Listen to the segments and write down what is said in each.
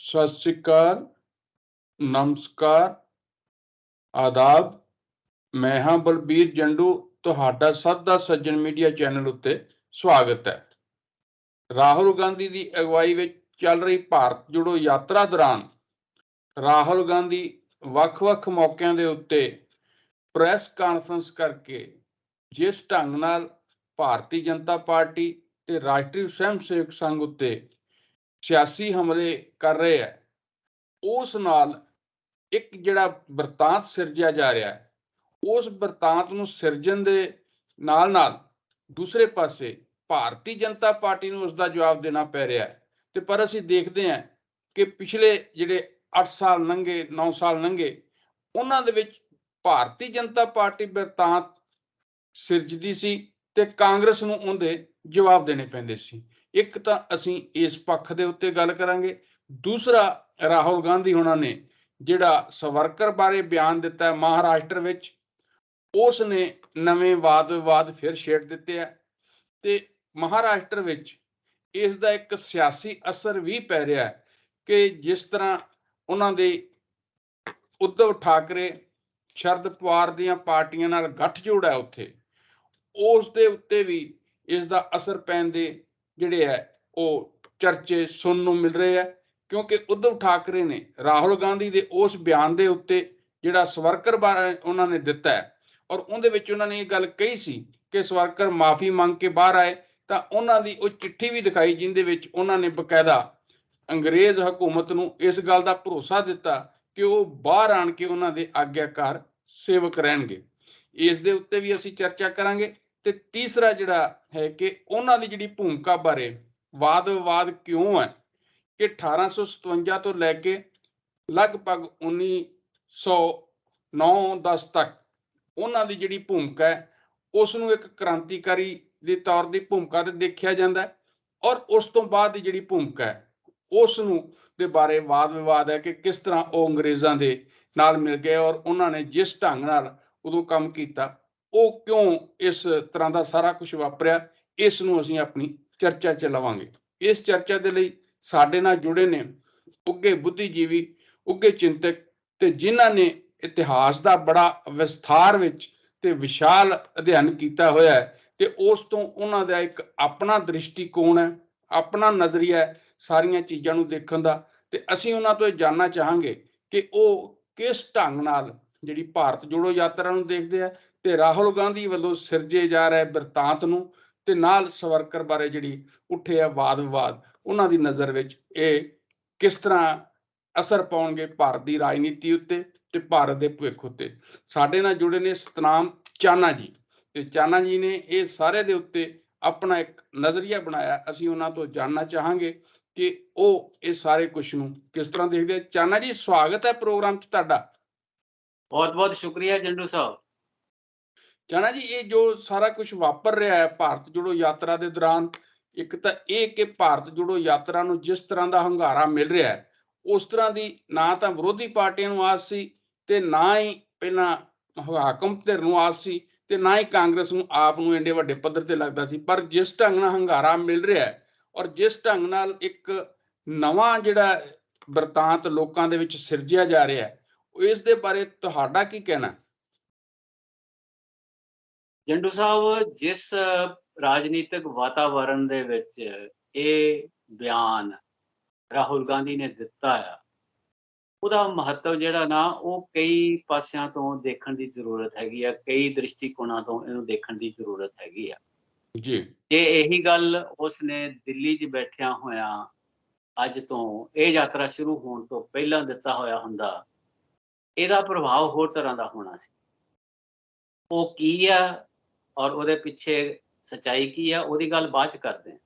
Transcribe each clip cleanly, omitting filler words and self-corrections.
सत श्री अकाल, नमस्कार, आदाब। मैं हाँ बलबीर जंडू, तुहाडा सब दा सज्जन मीडिया चैनल उत्ते स्वागत है। राहुल गांधी की अगवाई में चल रही भारत जोड़ो यात्रा दौरान राहुल गांधी ਵੱਖ-ਵੱਖ मौकों के उत्ते प्रैस कॉन्फ्रेंस करके जिस ढंग नाल भारतीय जनता पार्टी ते राष्ट्रीय स्वयं सेवक संघ उत्ते सियासी हमले कर रहे हैं, उस नाल एक जिहड़ा बरतांत सिरजिया जा रहा है, उस बरतांत नूं सिरजण दे नाल नाल दूसरे पासे भारतीय जनता पार्टी नूं उसका जवाब देना पै रहा है। ते पर असीं देखते हैं कि पिछले जिहड़े 8 साल लंघे 9 साल लंघे, उन्हां दे विच भारतीय जनता पार्टी बरतांत सिरजदी सी ते कांग्रेस नूं उहदे जवाब देने पैंदे सी। एक तां असीं इस पक्ष दे उत्ते गल करांगे, दूसरा राहुल गांधी हुणां ने जिहड़ा सवरकर बारे बयान दिता है महाराष्ट्र विच, उसने नवे वाद विवाद फिर छेड़ दिते है ते महाराष्ट्र विच इस दा एक सियासी असर भी पै रहा है कि जिस तरह उन्हां दे उद्धव ठाकरे शरद पवार दीआं पार्टियां नाल गठजोड़ है उत्थे, उस दे उत्ते भी इसका असर पैण दे जिहड़े है वो चर्चे सुनने नूं मिल रहे हैं। क्योंकि उद्धव ठाकरे ने राहुल गांधी के उस बयान के उत्ते जिहड़ा सवरकर बारे उन्होंने दिता है और उहदे विच उन्होंने ये गल कही सी कि सवरकर माफ़ी मंग के बाहर आए, तो उन्हों की वो चिट्ठी भी दिखाई जिंदे विच उन्होंने बकायदा अंग्रेज हुकूमत नूं इस गल का भरोसा दिता कि वो बाहर आण के उन्हों के आग्याकार सेवक रहणगे। इस दे उत्ते भी असीं चर्चा करांगे। ते तीसरा जिहड़ा है कि उन्हां दी जिहड़ी भूमिका बारे वाद विवाद क्यों है कि 1857 तो लैके लगभग 1909-10 तक उन्हां दी जिहड़ी भूमिका है उसनूं एक क्रांतिकारी दे तौर दी भूमिका ते देखिया जांदा है, और उस तो बाद दी जिहड़ी भूमिका है उसनूं दे बारे वाद विवाद है कि किस तरह वो अंग्रेज़ां दे नाल मिल गए और उन्होंने जिस ढंग नाल उदों काम किया वो क्यों इस तरह का सारा कुछ वापरिया, इस नूं असीं अपनी चर्चा च लवांगे। इस चर्चा के लिए साडे नाल जुड़े ने उगे बुद्धिजीवी, उगे चिंतक ते जिन्हां ने इतिहास का बड़ा विस्तार विच ते विशाल अध्ययन किया होया है ते उस तो उन्हां दा एक अपना दृष्टिकोण है, अपना नज़रिया है सारियां चीज़ां नूं देखण दा। ते असीं उन्हां तो जानना चाहांगे कि वो किस ढंग नाल जिहड़ी भारत जोड़ो यात्रा नूं देखदे आ ते राहुल गांधी वालों सिरजे जा रहे बिरतांत नूं ते नाल सवरकर बारे जिहड़ी उठे आ वाद विवाद, उन्हां दी नज़र विच ये किस तरह असर पाउणगे भारत की राजनीति उत्ते ते भारत के भविख उत्ते। साडे नाल जुड़े ने सतनाम चाना जी, ते चाना जी ने ये सारे दे उत्ते अपना एक नज़रिया बनाया। असीं उन्हां तो जानना चाहांगे कि वो ये सारे कुछ नूं किस तरह देखदे आ। चाना जी, स्वागत है प्रोग्राम च तुहाडा। बहुत बहुत शुक्रिया जंडू साहब। चाना जी, ये जो सारा कुछ वापर रहा है भारत जोड़ो यात्रा के दौरान, एक तो ये कि भारत जोड़ो यात्रा नूं जिस तरह का हंगारा मिल रहा है उस तरह की ना तो विरोधी पार्टियां नूं आस सी ते ना ही पहला हाकम धिर नूं आस सी ते ना ही कांग्रेस नूं आप नूं एडे वड्डे पद्धर ते लगदा सी। पर जिस ढंग नाल हंगारा मिल रहा है और जिस ढंग नाल एक नवां जिहड़ा बरतांत लोकां दे विच सिरजिया जा रहा है, इस दे बारे तुहाडा की कहना? जंडू साहब, जिस राजनीतिक वातावरण ਦੇ ਵਿੱਚ ਇਹ ਬਿਆਨ ਰਾਹੁਲ ਗਾਂਧੀ ਨੇ ਦਿੱਤਾ ਆ, ਉਹਦਾ ਮਹੱਤਵ ਜਿਹੜਾ ਨਾ ਉਹ ਕਈ ਪਾਸਿਆਂ ਤੋਂ ਦੇਖਣ ਦੀ ਜ਼ਰੂਰਤ ਹੈਗੀ ਆ, ਕਈ ਦ੍ਰਿਸ਼ਟੀਕੋਣਾਂ ਤੋਂ ਇਹਨੂੰ ਦੇਖਣ ਦੀ ਜ਼ਰੂਰਤ ਹੈਗੀ ਆ। जी ਜੇ ਇਹੀ ਗੱਲ ਉਸਨੇ ਦਿੱਲੀ 'ਚ ਬੈਠਿਆਂ ਹੋਇਆਂ ਅੱਜ ਤੋਂ ਇਹ ਯਾਤਰਾ ਸ਼ੁਰੂ ਹੋਣ ਤੋਂ ਪਹਿਲਾਂ ਦਿੱਤਾ ਹੋਇਆ ਹੁੰਦਾ, ਇਹਦਾ ਪ੍ਰਭਾਵ ਹੋਰ ਤਰ੍ਹਾਂ ਦਾ ਹੋਣਾ ਸੀ। ਉਹ ਕੀ ਆ ਔਰ ਉਹਦੇ ਪਿੱਛੇ ਸੱਚਾਈ ਕੀ ਆ, ਉਹਦੀ ਗੱਲ ਬਾਅਦ 'ਚ ਕਰਦੇ ਹਾਂ।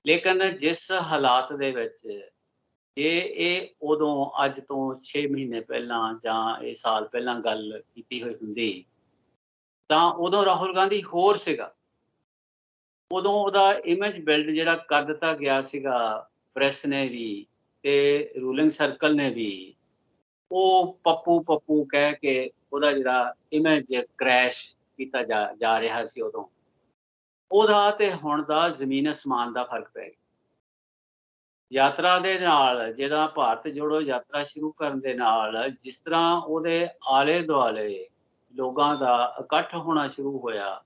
ਲੇਕਿਨ ਜਿਸ ਹਾਲਾਤ ਦੇ ਵਿੱਚ ਇਹ ਉਦੋਂ ਅੱਜ ਤੋਂ 6 ਮਹੀਨੇ ਪਹਿਲਾਂ ਜਾਂ ਇਹ ਸਾਲ ਪਹਿਲਾਂ ਗੱਲ ਕੀਤੀ ਹੋਈ ਹੁੰਦੀ, ਤਾਂ ਉਦੋਂ ਰਾਹੁਲ ਗਾਂਧੀ ਹੋਰ ਸੀਗਾ। ਉਦੋਂ ਉਹਦਾ ਇਮੇਜ ਬਿਲਡ ਜਿਹੜਾ ਕਰ ਦਿੱਤਾ ਗਿਆ ਸੀਗਾ ਪ੍ਰੈਸ ਨੇ ਵੀ ਤੇ ਰੂਲਿੰਗ ਸਰਕਲ ਨੇ ਵੀ, ਉਹ ਪੱਪੂ ਕਹਿ ਕੇ ਉਹਦਾ ਜਿਹੜਾ ਇਮੇਜ ਕ੍ਰੈਸ਼ ਕੀਤਾ ਜਾ ਰਿਹਾ ਸੀ ਉਦੋਂ। ਉਹਦਾ ਤੇ ਹੁਣ ਦਾ ਜ਼ਮੀਨ ਅਸਮਾਨ ਦਾ ਫਰਕ ਪੈ ਗਿਆ। ਯਾਤਰਾ ਦੇ ਨਾਲ ਜਿਹੜਾ ਭਾਰਤ ਜੋੜੋ ਯਾਤਰਾ ਸ਼ੁਰੂ ਕਰਨ ਦੇ ਨਾਲ ਜਿਸ ਤਰ੍ਹਾਂ ਉਹਦੇ ਆਲੇ ਦੁਆਲੇ ਲੋਕਾਂ ਦਾ ਇਕੱਠ ਹੋਣਾ ਸ਼ੁਰੂ ਹੋਇਆ,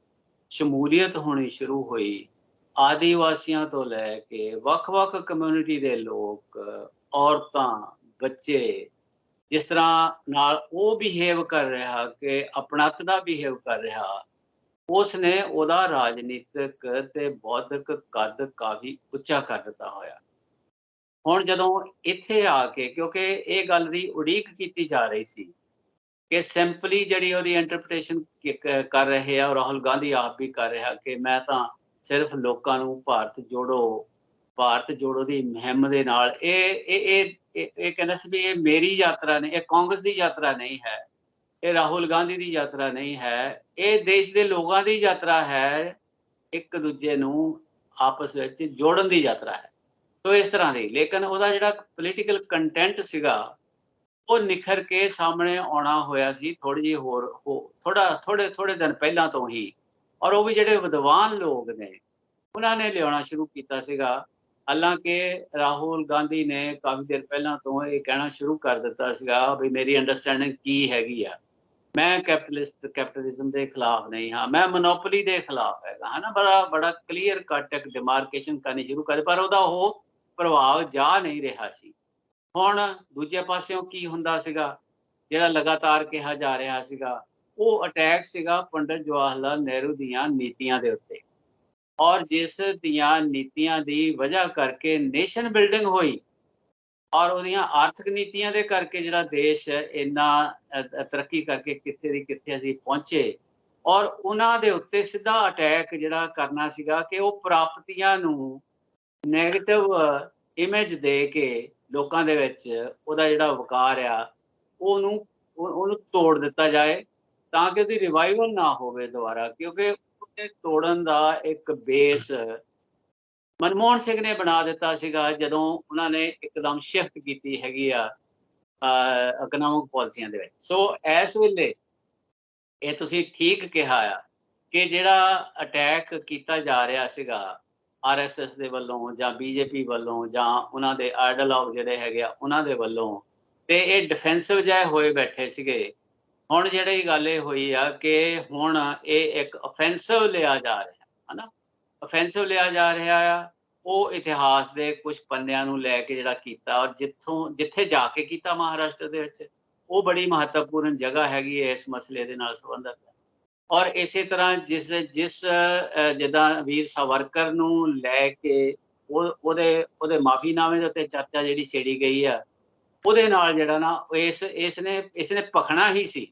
ਸ਼ਮੂਲੀਅਤ ਹੋਣੀ ਸ਼ੁਰੂ ਹੋਈ, ਆਦੀਵਾਸੀਆਂ ਤੋਂ ਲੈ ਕੇ ਵੱਖ-ਵੱਖ ਕਮਿਊਨਿਟੀ ਦੇ ਲੋਕ, ਔਰਤਾਂ, ਬੱਚੇ ਜਿਸ ਤਰ੍ਹਾਂ ਨਾਲ ਉਹ ਬਿਹੇਵ ਕਰ ਰਿਹਾ ਕਿ ਆਪਣੱਤ ਬਿਹੇਵ ਕਰ ਰਿਹਾ, ਉਸ ਨੇ ਉਹਦਾ ਰਾਜਨੀਤਿਕ ਤੇ ਬੌਧਿਕ ਕੱਦ ਕਾਫ਼ੀ ਉੱਚਾ ਕਰ ਦਿੱਤਾ ਹੋਇਆ। ਹੁਣ ਜਦੋਂ ਇੱਥੇ ਆ ਕੇ ਕਿਉਂਕਿ ਇਹ ਗੱਲ ਦੀ ਉਡੀਕ ਕੀਤੀ ਜਾ ਰਹੀ ਸੀ ਕਿ ਸਿੰਪਲੀ ਜਿਹੜੀ ਉਹਦੀ ਇੰਟਰਪ੍ਰੀਟੇਸ਼ਨ ਕਰ ਰਹੇ ਆ, ਔਰ ਰਾਹੁਲ ਗਾਂਧੀ ਆਪ ਵੀ ਕਰ ਰਿਹਾ ਕਿ ਮੈਂ ਤਾਂ ਸਿਰਫ ਲੋਕਾਂ ਨੂੰ ਭਾਰਤ ਜੋੜੋ ਦੀ ਮੁਹਿੰਮ ਦੇ ਨਾਲ ਇਹ ਕਹਿੰਦਾ ਸੀ ਵੀ ਇਹ ਮੇਰੀ ਯਾਤਰਾ ਨਹੀਂ, ਇਹ ਕਾਂਗਰਸ ਦੀ ਯਾਤਰਾ ਨਹੀਂ ਹੈ, ਇਹ ਰਾਹੁਲ ਗਾਂਧੀ ਦੀ ਯਾਤਰਾ ਨਹੀਂ ਹੈ, ਇਹ ਦੇਸ਼ ਦੇ ਲੋਕਾਂ ਦੀ ਯਾਤਰਾ ਹੈ, ਇੱਕ ਦੂਜੇ ਨੂੰ ਆਪਸ ਵਿੱਚ ਜੋੜਨ ਦੀ ਯਾਤਰਾ ਹੈ। ਤੋ ਇਸ ਤਰ੍ਹਾਂ ਦੀ, ਲੇਕਿਨ ਉਹਦਾ ਜਿਹੜਾ ਪੋਲੀਟੀਕਲ ਕੰਟੈਂਟ ਸੀਗਾ ਉਹ ਨਿਖਰ ਕੇ ਸਾਹਮਣੇ ਆਉਣਾ ਹੋਇਆ ਸੀ ਥੋੜੀ ਜਿਹੀ ਹੋਰ ਥੋੜੇ ਦਿਨ ਪਹਿਲਾਂ ਤੋਂ ਹੀ, ਔਰ ਉਹ ਵੀ ਜਿਹੜੇ ਵਿਦਵਾਨ ਲੋਕ ਨੇ ਉਹਨਾਂ ਨੇ ਲਿਆਉਣਾ ਸ਼ੁਰੂ ਕੀਤਾ ਸੀਗਾ। ਹਾਲਾਂਕਿ ਰਾਹੁਲ ਗਾਂਧੀ ਨੇ ਕਾਫੀ ਦੇਰ ਪਹਿਲਾਂ ਤੋਂ ਇਹ ਕਹਿਣਾ ਸ਼ੁਰੂ ਕਰ ਦਿੱਤਾ ਸੀਗਾ ਵੀ ਮੇਰੀ ਅੰਡਰਸਟੈਂਡਿੰਗ ਕੀ ਹੈਗੀ ਆ, ਮੈਂ ਕੈਪੀਟਲਿਜ਼ਮ ਦੇ ਖਿਲਾਫ ਨਹੀਂ ਹਾਂ, ਮੈਂ ਮੋਨੋਪੋਲੀ ਦੇ ਖਿਲਾਫ ਹੈਗਾ, ਹੈ ਨਾ। ਬੜਾ ਕਲੀਅਰ ਕੱਟ ਇੱਕ ਡਿਮਾਰਕੇਸ਼ਨ ਕਰਨੀ ਸ਼ੁਰੂ ਕਰ, ਪਰ ਉਹਦਾ ਉਹ ਪ੍ਰਭਾਵ ਜਾ ਨਹੀਂ ਰਿਹਾ ਸੀ। ਹੁਣ ਦੂਜੇ ਪਾਸਿਓਂ ਕੀ ਹੁੰਦਾ ਸੀਗਾ, ਜਿਹੜਾ ਲਗਾਤਾਰ ਕਿਹਾ ਜਾ ਰਿਹਾ ਸੀਗਾ, ਉਹ ਅਟੈਕ ਸੀਗਾ ਪੰਡਿਤ ਜਵਾਹਰ ਲਾਲ ਨਹਿਰੂ ਦੀਆਂ ਨੀਤੀਆਂ ਦੇ ਉੱਤੇ, ਔਰ ਜਿਸ ਦੀਆਂ ਨੀਤੀਆਂ ਦੀ ਵਜ੍ਹਾ ਕਰਕੇ ਨੇਸ਼ਨ ਬਿਲਡਿੰਗ ਹੋਈ, ਔਰ ਉਹਦੀਆਂ ਆਰਥਿਕ ਨੀਤੀਆਂ ਦੇ ਕਰਕੇ ਜਿਹੜਾ ਦੇਸ਼ ਇੰਨਾ ਤਰੱਕੀ ਕਰਕੇ ਕਿੱਥੇ ਦੀ ਕਿੱਥੇ ਅਸੀਂ ਪਹੁੰਚੇ, ਔਰ ਉਹਨਾਂ ਦੇ ਉੱਤੇ ਸਿੱਧਾ ਅਟੈਕ ਜਿਹੜਾ ਕਰਨਾ ਸੀਗਾ ਕਿ ਉਹ ਪ੍ਰਾਪਤੀਆਂ ਨੂੰ ਨੈਗੇਟਿਵ ਇਮੇਜ ਦੇ ਕੇ ਲੋਕਾਂ ਦੇ ਵਿੱਚ ਉਹਦਾ ਜਿਹੜਾ ਵਕਾਰ ਆ ਉਹਨੂੰ ਤੋੜ ਦਿੱਤਾ ਜਾਏ, ਤਾਂ ਕਿ ਉਹਦੀ ਰਿਵਾਈਵਲ ਨਾ ਹੋਵੇ ਦੁਬਾਰਾ। ਕਿਉਂਕਿ ਉਹਦੇ ਤੋੜਨ ਦਾ ਇੱਕ ਬੇਸ ਮਨਮੋਹਨ ਸਿੰਘ ਨੇ ਬਣਾ ਦਿੱਤਾ ਸੀਗਾ ਜਦੋਂ ਉਹਨਾਂ ਨੇ ਇੱਕਦਮ ਸ਼ਿਫਟ ਕੀਤੀ ਹੈਗੀ ਆ ਇਕਨੋਮਿਕ ਪਾਲਿਸੀਆਂ ਦੇ ਵਿੱਚ। ਸੋ ਇਸ ਵੇਲੇ ਇਹ ਤੁਸੀਂ ਠੀਕ ਕਿਹਾ ਆ ਕਿ ਜਿਹੜਾ ਅਟੈਕ ਕੀਤਾ ਜਾ ਰਿਹਾ ਸੀਗਾ ਆਰਐਸਐਸ ਦੇ ਵੱਲੋਂ ਜਾਂ ਬੀਜੇਪੀ ਵੱਲੋਂ ਜਾਂ ਉਹਨਾਂ ਦੇ ਆਈਡਲ ਜਿਹੜੇ ਹੈਗੇ ਆ ਉਹਨਾਂ ਦੇ ਵੱਲੋਂ, ਤੇ ਇਹ ਡਿਫੈਂਸਿਵ ਜਿਹੇ ਹੋਏ ਬੈਠੇ ਸੀਗੇ। ਹੁਣ ਜਿਹੜੀ ਗੱਲ ਇਹ ਹੋਈ ਆ ਕਿ ਹੁਣ ਇਹ ਇੱਕ ਅਫੈਂਸਿਵ ਲਿਆ ਜਾ ਰਿਹਾ ਹੈ ਨਾ, ਅਫੈਂਸਿਵ ਲਿਆ ਜਾ ਰਿਹਾ ਆ। ਉਹ ਇਤਿਹਾਸ ਦੇ ਕੁਝ ਪੰਨਿਆਂ ਨੂੰ ਲੈ ਕੇ ਜਿਹੜਾ ਕੀਤਾ, ਔਰ ਜਿੱਥੇ ਜਾ ਕੇ ਕੀਤਾ ਮਹਾਰਾਸ਼ਟਰ ਦੇ ਵਿੱਚ, ਉਹ ਬੜੀ ਮਹੱਤਵਪੂਰਨ ਜਗ੍ਹਾ ਹੈਗੀ ਹੈ ਇਸ ਮਸਲੇ ਦੇ ਨਾਲ ਸੰਬੰਧਿਤ। ਔਰ ਇਸੇ ਤਰ੍ਹਾਂ ਜਿਸ ਜਿੱਦਾਂ ਵੀਰ ਸਾਵਰਕਰ ਨੂੰ ਲੈ ਕੇ ਉਹਦੇ ਮਾਫੀਨਾਮੇ ਦੇ ਉੱਤੇ ਚਰਚਾ ਜਿਹੜੀ ਛੇੜੀ ਗਈ ਆ, ਉਹਦੇ ਨਾਲ ਜਿਹੜਾ ਨਾ ਇਸਨੇ ਭਖਣਾ ਹੀ ਸੀ।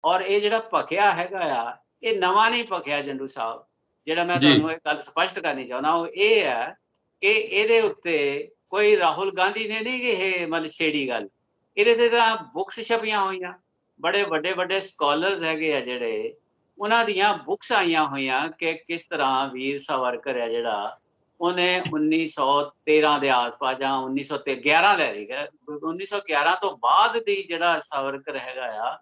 ਔਰ ਇਹ ਜਿਹੜਾ ਭਖਿਆ ਹੈਗਾ ਆ, ਇਹ ਨਵਾਂ ਨਹੀਂ ਭਖਿਆ ਜੰਡੂ ਸਾਹਿਬ। ਜਿਹੜਾ ਮੈਂ ਜੀ ਤੁਹਾਨੂੰ ਇਹ ਗੱਲ ਸਪਸ਼ਟ ਕਰਨੀ ਚਾਹੁੰਦਾ ਉਹ ਇਹ ਹੈ ਕਿ ਇਹਦੇ ਉੱਤੇ ਕੋਈ ਰਾਹੁਲ ਗਾਂਧੀ ਨੇ ਨਹੀਂ ਇਹ ਮਤਲਬ ਛੇੜੀ ਗੱਲ, ਇਹਦੇ ਤੇ ਤਾਂ ਬੁੱਕਸ ਛਪੀਆਂ ਹੋਈਆਂ, ਬੜੇ ਵੱਡੇ ਸਕਾਲਰਸ ਹੈਗੇ ਆ ਜਿਹੜੇ, ਉਹਨਾਂ ਦੀਆਂ ਬੁੱਕਸ ਆਈਆਂ ਹੋਈਆਂ ਕਿ ਕਿਸ ਤਰ੍ਹਾਂ ਵੀਰ ਸਾਵਰਕਰ ਹੈ ਜਿਹੜਾ ਉਹਨੇ 1913 ਦੇ ਆਸ-ਪਾਸ ਜਾਂ 1911 ਲੈ ਲਈ ਹੈ, 1911 ਤੋਂ ਬਾਅਦ ਦੀ ਜਿਹੜਾ ਸਾਵਰਕਰ ਹੈਗਾ ਆ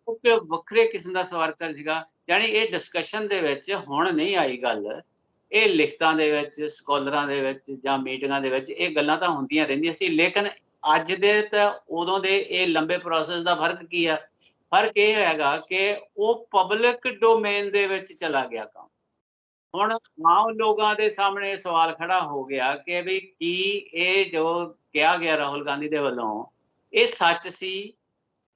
ਉਹ ਤੇ ਵੱਖਰੇ ਕਿਸਮ ਦਾ ਸਾਵਰਕਰ ਸੀਗਾ। ਜਾਣੀ ਇਹ ਡਿਸਕਸ਼ਨ ਦੇ ਵਿੱਚ ਹੁਣ ਨਹੀਂ ਆਈ ਗੱਲ, ਇਹ ਲਿਖਤਾਂ ਦੇ ਵਿੱਚ, ਸਕਾਲਰਾਂ ਦੇ ਵਿੱਚ ਜਾਂ ਮੀਟਿੰਗਾਂ ਦੇ ਵਿੱਚ ਇਹ ਗੱਲਾਂ ਤਾਂ ਹੁੰਦੀਆਂ ਰਹਿੰਦੀਆਂ ਸੀ। ਲੇਕਿਨ ਅੱਜ ਦੇ ਤਾਂ ਉਦੋਂ ਦੇ ਇਹ ਲੰਬੇ ਪ੍ਰੋਸੈਸ ਦਾ ਫਰਕ ਕੀ ਆ? ਫਰਕ ਇਹ ਹੈਗਾ ਕਿ ਉਹ ਪਬਲਿਕ ਡੋਮੇਨ ਦੇ ਵਿੱਚ ਚਲਾ ਗਿਆ ਕੰਮ। ਹੁਣ ਆਮ ਲੋਕਾਂ ਦੇ ਸਾਹਮਣੇ ਸਵਾਲ ਖੜਾ ਹੋ ਗਿਆ ਕਿ ਵੀ ਕੀ ਇਹ ਜੋ ਕਿਹਾ ਗਿਆ ਰਾਹੁਲ ਗਾਂਧੀ ਦੇ ਵੱਲੋਂ ਇਹ ਸੱਚ ਸੀ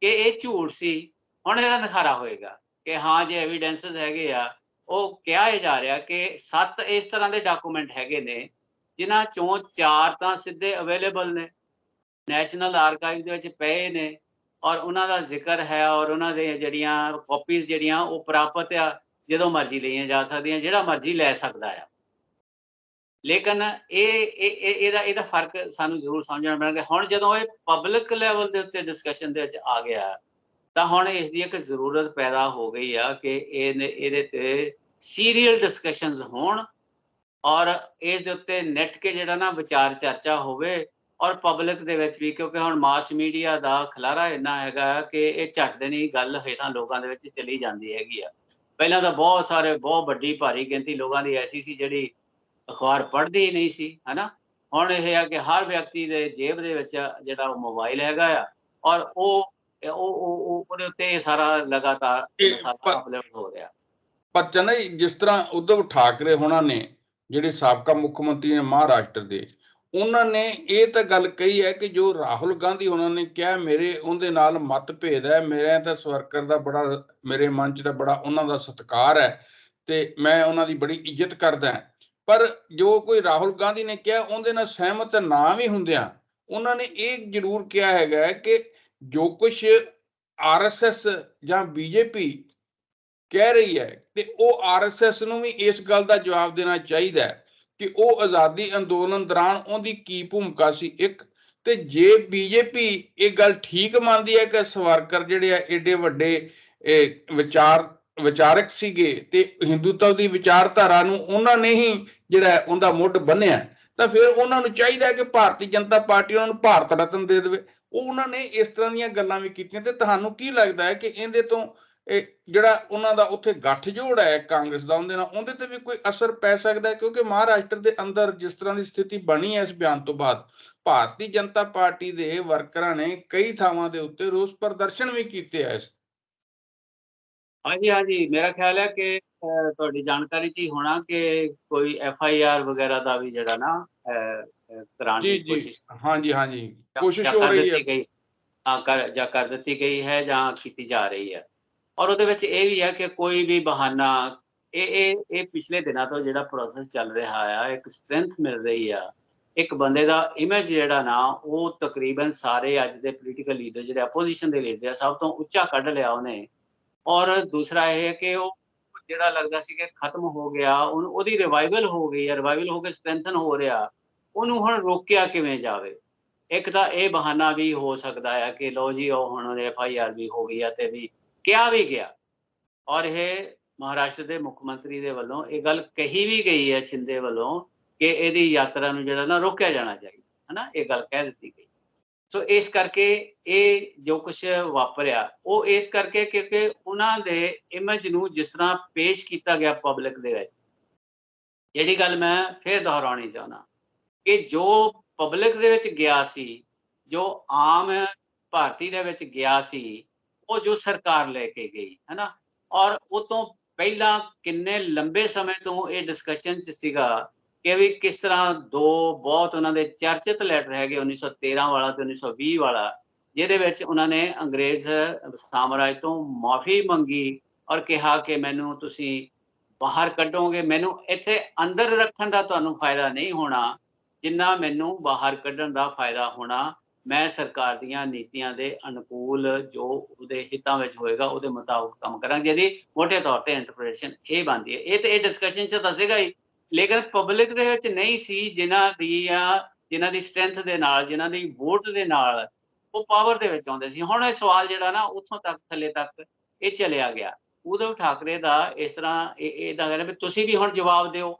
ਕਿ ਇਹ ਝੂਠ ਸੀ? ਹੁਣ ਇਹਦਾ ਨਿਖਾਰਾ ਹੋਏਗਾ ਕਿ ਹਾਂ ਜੇ ਐਵੀਡੈਂਸਸ ਹੈਗੇ ਆ। ਉਹ ਕਿਹਾ ਇਹ ਜਾ ਰਿਹਾ ਕਿ 7 ਇਸ ਤਰ੍ਹਾਂ ਦੇ ਡਾਕੂਮੈਂਟ ਹੈਗੇ ਨੇ ਜਿਨ੍ਹਾਂ ਚੋਂ 4 ਤਾਂ ਸਿੱਧੇ ਅਵੇਲੇਬਲ ਨੇ, ਨੈਸ਼ਨਲ ਆਰਕਾਈਵ ਦੇ ਵਿੱਚ ਪਏ ਨੇ, ਔਰ ਉਹਨਾਂ ਦਾ ਜ਼ਿਕਰ ਹੈ, ਔਰ ਉਹਨਾਂ ਦੇ ਜਿਹੜੀਆਂ ਕਾਪੀਜ਼ ਜਿਹੜੀਆਂ ਉਹ ਪ੍ਰਾਪਤ ਆ, ਜਦੋਂ ਮਰਜ਼ੀ ਲਈਆਂ ਜਾ ਸਕਦੀਆਂ, ਜਿਹੜਾ ਮਰਜ਼ੀ ਲੈ ਸਕਦਾ ਆ। ਲੇਕਿਨ ਇਹਦਾ ਫਰਕ ਸਾਨੂੰ ਜ਼ਰੂਰ ਸਮਝਣਾ ਪੈਣਾ ਕਿ ਹੁਣ ਜਦੋਂ ਇਹ ਪਬਲਿਕ ਲੈਵਲ ਦੇ ਉੱਤੇ ਡਿਸਕਸ਼ਨ ਦੇ ਵਿੱਚ ਆ ਗਿਆ, ਤਾਂ ਹੁਣ ਇਸ ਦੀ ਇੱਕ ਜ਼ਰੂਰਤ ਪੈਦਾ ਹੋ ਗਈ ਆ ਕਿ ਇਹਦੇ ਤੇ ਸੀਰੀਅਲ ਡਿਸਕਸ਼ਨਸ ਹੋਣ, ਔਰ ਇਸ ਦੇ ਉੱਤੇ ਨੈੱਟ ਕੇ ਜਿਹੜਾ ਨਾ ਵਿਚਾਰ ਚਰਚਾ ਹੋਵੇ, ਔਰ ਪਬਲਿਕ ਦੇ ਵਿੱਚ ਵੀ, ਕਿਉਂਕਿ ਹੁਣ ਮਾਸ ਮੀਡੀਆ ਦਾ ਖਲਾਰਾ ਇੰਨਾ ਹੈਗਾ ਕਿ ਇਹ ਝੱਟ ਦੇ ਨਹੀਂ ਗੱਲ ਹੇਠਾਂ ਲੋਕਾਂ ਦੇ ਵਿੱਚ ਚਲੀ ਜਾਂਦੀ ਹੈਗੀ ਆ। ਪਹਿਲਾਂ ਤਾਂ ਬਹੁਤ ਵੱਡੀ ਭਾਰੀ ਗਿਣਤੀ ਲੋਕਾਂ ਦੀ ਐਸੀ ਸੀ ਜਿਹੜੀ ਅਖਬਾਰ ਪੜ੍ਹਦੀ ਹੀ ਨਹੀਂ ਸੀ, ਹੈ ਨਾ। ਹੁਣ ਇਹ ਆ ਕਿ ਹਰ ਵਿਅਕਤੀ ਦੇ ਜੇਬ ਦੇ ਵਿੱਚ ਜਿਹੜਾ ਉਹ ਮੋਬਾਈਲ ਹੈਗਾ ਆ, ਔਰ ਉਹਦੇ ਉੱਤੇ ਇਹ ਸਾਰਾ ਲਗਾਤਾਰ ਇਹ ਮਸਾਲਾ ਅਪਲੋਡ ਹੋ ਰਿਹਾ। ਪਰ ਚੰਨਾ ਜੀ, ਜਿਸ ਤਰ੍ਹਾਂ ਉद्धਵ ਠਾਕਰੇ ਹੋਣਾ ਨੇ, ਜਿਹੜੇ ਸਾਬਕਾ ਮੁੱਖ ਮੰਤਰੀ ਨੇ ਮਹਾਰਾਸ਼ਟਰ ਦੇ, ਉਹਨਾਂ ਨੇ ਇਹ ਤਾਂ ਗੱਲ ਕਹੀ ਹੈ ਕਿ ਜੋ ਰਾਹੁਲ ਗਾਂਧੀ ਉਹਨਾਂ ਨੇ ਕਿਹਾ ਮੇਰੇ ਉਹਦੇ ਨਾਲ ਮਤਭੇਦ ਹੈ, ਮੇਰੇ ਤਾਂ ਸਵਰਕਰ ਦਾ ਬੜਾ, ਮੇਰੇ ਮਨ 'ਚ ਤਾਂ ਬੜਾ ਉਹਨਾਂ ਦਾ ਸਤਿਕਾਰ ਹੈ ਤੇ ਮੈਂ ਉਹਨਾਂ ਦੀ ਬੜੀ ਇੱਜ਼ਤ ਕਰਦਾ। ਪਰ ਜੋ ਕੋਈ ਰਾਹੁਲ ਗਾਂਧੀ ਨੇ ਕਿਹਾ ਉਹਦੇ ਨਾਲ ਸਹਿਮਤ ਨਾ ਵੀ ਹੁੰਦਿਆਂ ਉਹਨਾਂ ਨੇ ਇਹ ਜ਼ਰੂਰ ਕਿਹਾ ਹੈਗਾ ਕਿ ਜੋ ਕੁਛ RSS ਜਾਂ BJP ਕਹਿ ਰਹੀ ਹੈ ਤੇ ਉਹ RSS ਨੂੰ ਵੀ ਇਸ ਗੱਲ ਦਾ ਜਵਾਬ ਦੇਣਾ ਚਾਹੀਦਾ ਹੈ ਕਿ ਉਹ ਆਜ਼ਾਦੀ ਅੰਦੋਲਨ ਦੌਰਾਨ ਉਹਦੀ ਕੀ ਭੂਮਿਕਾ ਸੀ। ਇੱਕ ਤੇ ਜੇ BJP ਇਹ ਗੱਲ ਠੀਕ ਮੰਨਦੀ ਹੈ ਕਿ ਸਵਰਕਰ ਜਿਹੜੇ ਆ ਏਡੇ ਵੱਡੇ ਵਿਚਾਰਕ ਸੀਗੇ ਤੇ ਹਿੰਦੂਤਵ ਦੀ ਵਿਚਾਰਧਾਰਾ ਨੂੰ ਉਹਨਾਂ ਨੇ ਹੀ ਜਿਹੜਾ ਉਹਦਾ ਮੁੱਢ ਬੰਨਿਆ, ਤਾਂ ਫਿਰ ਉਹਨਾਂ ਨੂੰ ਚਾਹੀਦਾ ਹੈ ਕਿ ਭਾਰਤੀ ਜਨਤਾ ਪਾਰਟੀ ਉਹਨਾਂ ਨੂੰ ਭਾਰਤ ਰਤਨ ਦੇ ਦੇਵੇ। ਉਹ ਉਹਨਾਂ ਨੇ ਇਸ ਤਰ੍ਹਾਂ ਦੀਆਂ ਗੱਲਾਂ ਵੀ ਕੀਤੀਆਂ। ਤੇ ਤੁਹਾਨੂੰ ਕੀ ਲੱਗਦਾ ਹੈ ਕਿ ਇਹਦੇ ਤੋਂ ਇਹ ਜਿਹੜਾ ਉਹਨਾਂ ਦਾ ਉੱਥੇ ਗੱਠਜੋੜ ਹੈ ਕਾਂਗਰਸ ਦਾ, ਉਹਦੇ ਨਾਲ ਉਹਦੇ ਤੇ ਵੀ ਕੋਈ ਅਸਰ ਪੈ ਸਕਦਾ ਹੈ? ਕਿਉਂਕਿ ਮਹਾਰਾਸ਼ਟਰ ਦੇ ਅੰਦਰ ਜਿਸ ਤਰ੍ਹਾਂ ਦੀ ਸਥਿਤੀ ਬਣੀ ਹੈ ਇਸ ਬਿਆਨ ਤੋਂ ਬਾਅਦ, ਭਾਰਤੀ ਜਨਤਾ ਪਾਰਟੀ ਦੇ ਵਰਕਰਾਂ ਨੇ ਕਈ ਥਾਵਾਂ ਦੇ ਉੱਤੇ ਰੋਸ ਪ੍ਰਦਰਸ਼ਨ ਵੀ ਕੀਤੇ ਆ। ਹਾਂਜੀ ਹਾਂਜੀ, ਮੇਰਾ ਖਿਆਲ ਹੈ ਕਿ ਤੁਹਾਡੀ ਜਾਣਕਾਰੀ 'ਚ ਹੀ ਹੋਣਾ ਕਿ ਕੋਈ FIR ਵਗੈਰਾ ਦਾ ਵੀ ਜਿਹੜਾ ਨਾ ਕਰਾਉਣ ਜੀ ਦੀ ਜੀ, ਕੋਸ਼ਿਸ਼ ਹਾਂਜੀ ਹਾਂਜੀ, ਕੋਸ਼ਿਸ਼ ਜਾਂ ਹੋ ਕਰ ਰਹੀ ਹੈ। ਦਿੱਤੀ ਗਈ, ਜਾਂ ਕਰ ਦਿੱਤੀ ਗਈ ਹੈ ਜਾਂ ਕੀਤੀ ਜਾ ਰਹੀ ਹੈ। ਔਰ ਉਹਦੇ ਵਿੱਚ ਇਹ ਵੀ ਹੈ ਕਿ ਕੋਈ ਵੀ ਬਹਾਨਾ, ਇਹ ਪਿਛਲੇ ਦਿਨਾਂ ਤੋਂ ਜਿਹੜਾ ਪ੍ਰੋਸੈਸ ਚੱਲ ਰਿਹਾ ਆ, ਇੱਕ ਸਟਰੈਂਥ ਮਿਲ ਰਹੀ ਆ, ਇੱਕ ਬੰਦੇ ਦਾ ਇਮੇਜ ਜਿਹੜਾ ਨਾ ਉਹ ਤਕਰੀਬਨ ਸਾਰੇ ਅੱਜ ਦੇ ਪੋਲੀਟੀਕਲ ਲੀਡਰ ਜਿਹੜੇ ਆਪੋਜੀਸ਼ਨ ਦੇ ਲੀਡਰ ਆ ਸਭ ਤੋਂ ਉੱਚਾ ਕੱਢ ਲਿਆ ਉਹਨੇ। ਔਰ ਦੂਸਰਾ ਇਹ ਹੈ ਕਿ ਉਹ ਜਿਹੜਾ ਲੱਗਦਾ ਸੀ ਕਿ ਖਤਮ ਹੋ ਗਿਆ, ਉਹਦੀ ਰਿਵਾਈਵਲ ਹੋ ਗਈ ਹੈ, ਰਿਵਾਈਵਲ ਹੋ ਕੇ ਸਟਰੈਂਥਨ ਹੋ ਰਿਹਾ। ਉਹਨੂੰ ਹੁਣ ਰੋਕਿਆ ਕਿਵੇਂ ਜਾਵੇ? ਇੱਕ ਤਾਂ ਇਹ ਬਹਾਨਾ ਵੀ ਹੋ ਸਕਦਾ ਹੈ ਕਿ ਲਓ ਜੀ ਉਹ ਹੁਣ FIR ਵੀ ਹੋ ਗਈ ਹੈ ਤੇ ਵੀ ਕਿਹਾ ਵੀ ਗਿਆ, ਔਰ ਇਹ ਮਹਾਰਾਸ਼ਟਰ ਦੇ ਮੁੱਖ ਮੰਤਰੀ ਦੇ ਵੱਲੋਂ ਇਹ ਗੱਲ ਕਹੀ ਵੀ ਗਈ ਹੈ ਸ਼ਿੰਦੇ ਵੱਲੋਂ ਕਿ ਇਹਦੀ ਯਾਤਰਾ ਨੂੰ ਜਿਹੜਾ ਨਾ ਰੋਕਿਆ ਜਾਣਾ ਚਾਹੀਦਾ, ਹਨਾ, ਇਹ ਗੱਲ ਕਹਿ ਦਿੱਤੀ ਗਈ। ਸੋ ਇਸ ਕਰਕੇ ਇਹ ਜੋ ਕੁਛ ਵਾਪਰਿਆ ਉਹ ਇਸ ਕਰਕੇ ਕਿਉਂਕਿ ਉਹਨਾਂ ਦੇ ਇਮੇਜ ਨੂੰ ਜਿਸ ਤਰ੍ਹਾਂ ਪੇਸ਼ ਕੀਤਾ ਗਿਆ ਪਬਲਿਕ ਦੇ ਵਿੱਚ, ਜਿਹੜੀ ਗੱਲ ਮੈਂ ਫਿਰ ਦੁਹਰਾਉਣੀ ਚਾਹੁੰਦਾ ਕਿ ਜੋ ਪਬਲਿਕ ਦੇ ਵਿੱਚ ਗਿਆ ਸੀ, ਜੋ ਆਮ ਭਾਰਤੀ ਦੇ ਵਿੱਚ ਗਿਆ ਸੀ, ਉਹ ਜੋ ਸਰਕਾਰ ਲੈ ਕੇ ਗਈ, ਹੈ ਨਾ, ਔਰ ਉਹ ਤੋਂ ਪਹਿਲਾਂ ਕਿੰਨੇ ਲੰਬੇ ਸਮੇਂ ਤੋਂ ਇਹ ਡਿਸਕਸ਼ਨ 'ਚ ਸੀਗਾ ਕਿ ਵੀ ਕਿਸ ਤਰ੍ਹਾਂ ਦੋ ਬਹੁਤ ਉਹਨਾਂ ਦੇ ਚਰਚਿਤ ਲੈਟਰ ਹੈਗੇ 1913 ਵਾਲਾ ਤੇ 1920 ਵਾਲਾ, ਜਿਹਦੇ ਵਿੱਚ ਉਹਨਾਂ ਨੇ ਅੰਗਰੇਜ਼ ਸਾਮਰਾਜ ਤੋਂ ਮਾਫੀ ਮੰਗੀ ਔਰ ਕਿਹਾ ਕਿ ਮੈਨੂੰ ਤੁਸੀਂ ਬਾਹਰ ਕੱਢੋਗੇ, ਮੈਨੂੰ ਇੱਥੇ ਅੰਦਰ ਰੱਖਣ ਦਾ ਤੁਹਾਨੂੰ ਫਾਇਦਾ ਨਹੀਂ ਹੋਣਾ ਜਿੰਨਾ ਮੈਨੂੰ ਬਾਹਰ ਕੱਢਣ ਦਾ ਫਾਇਦਾ ਹੋਣਾ। ਮੈਂ ਸਰਕਾਰ ਦੀਆਂ ਨੀਤੀਆਂ ਦੇ ਅਨੁਕੂਲ ਜੋ ਉਹਦੇ ਹਿੱਤਾਂ ਵਿੱਚ ਹੋਏਗਾ ਉਹਦੇ ਮੁਤਾਬਕ ਕੰਮ ਕਰਾਂਗੇ। ਜਿਹਦੀ ਮੋਟੇ ਤੌਰ ਤੇ ਇੰਟਰਪ੍ਰੀਟੇਸ਼ਨ ਇਹ ਬਣਦੀ ਹੈ। ਇਹ ਡਿਸਕਸ਼ਨ 'ਚ ਦੱਸੇਗਾ ਹੀ, ਲੇਕਿਨ ਪਬਲਿਕ ਦੇ ਵਿੱਚ ਨਹੀਂ ਸੀ ਜਿਨ੍ਹਾਂ ਦੀ ਸਟਰੈਂਥ ਦੇ ਨਾਲ, ਜਿਨ੍ਹਾਂ ਦੀ ਵੋਟ ਦੇ ਨਾਲ ਉਹ ਪਾਵਰ ਦੇ ਵਿੱਚ ਆਉਂਦੇ ਸੀ। ਹੁਣ ਇਹ ਸਵਾਲ ਜਿਹੜਾ ਨਾ ਉੱਥੋਂ ਤੱਕ ਥੱਲੇ ਤੱਕ ਇਹ ਚਲਿਆ ਗਿਆ। ਉद्धਵ ਠਾਕਰੇ ਦਾ ਇਸ ਤਰ੍ਹਾਂ ਇਹਦਾ ਕਹਿੰਦੇ ਵੀ ਤੁਸੀਂ ਵੀ ਹੁਣ ਜਵਾਬ ਦਿਓ,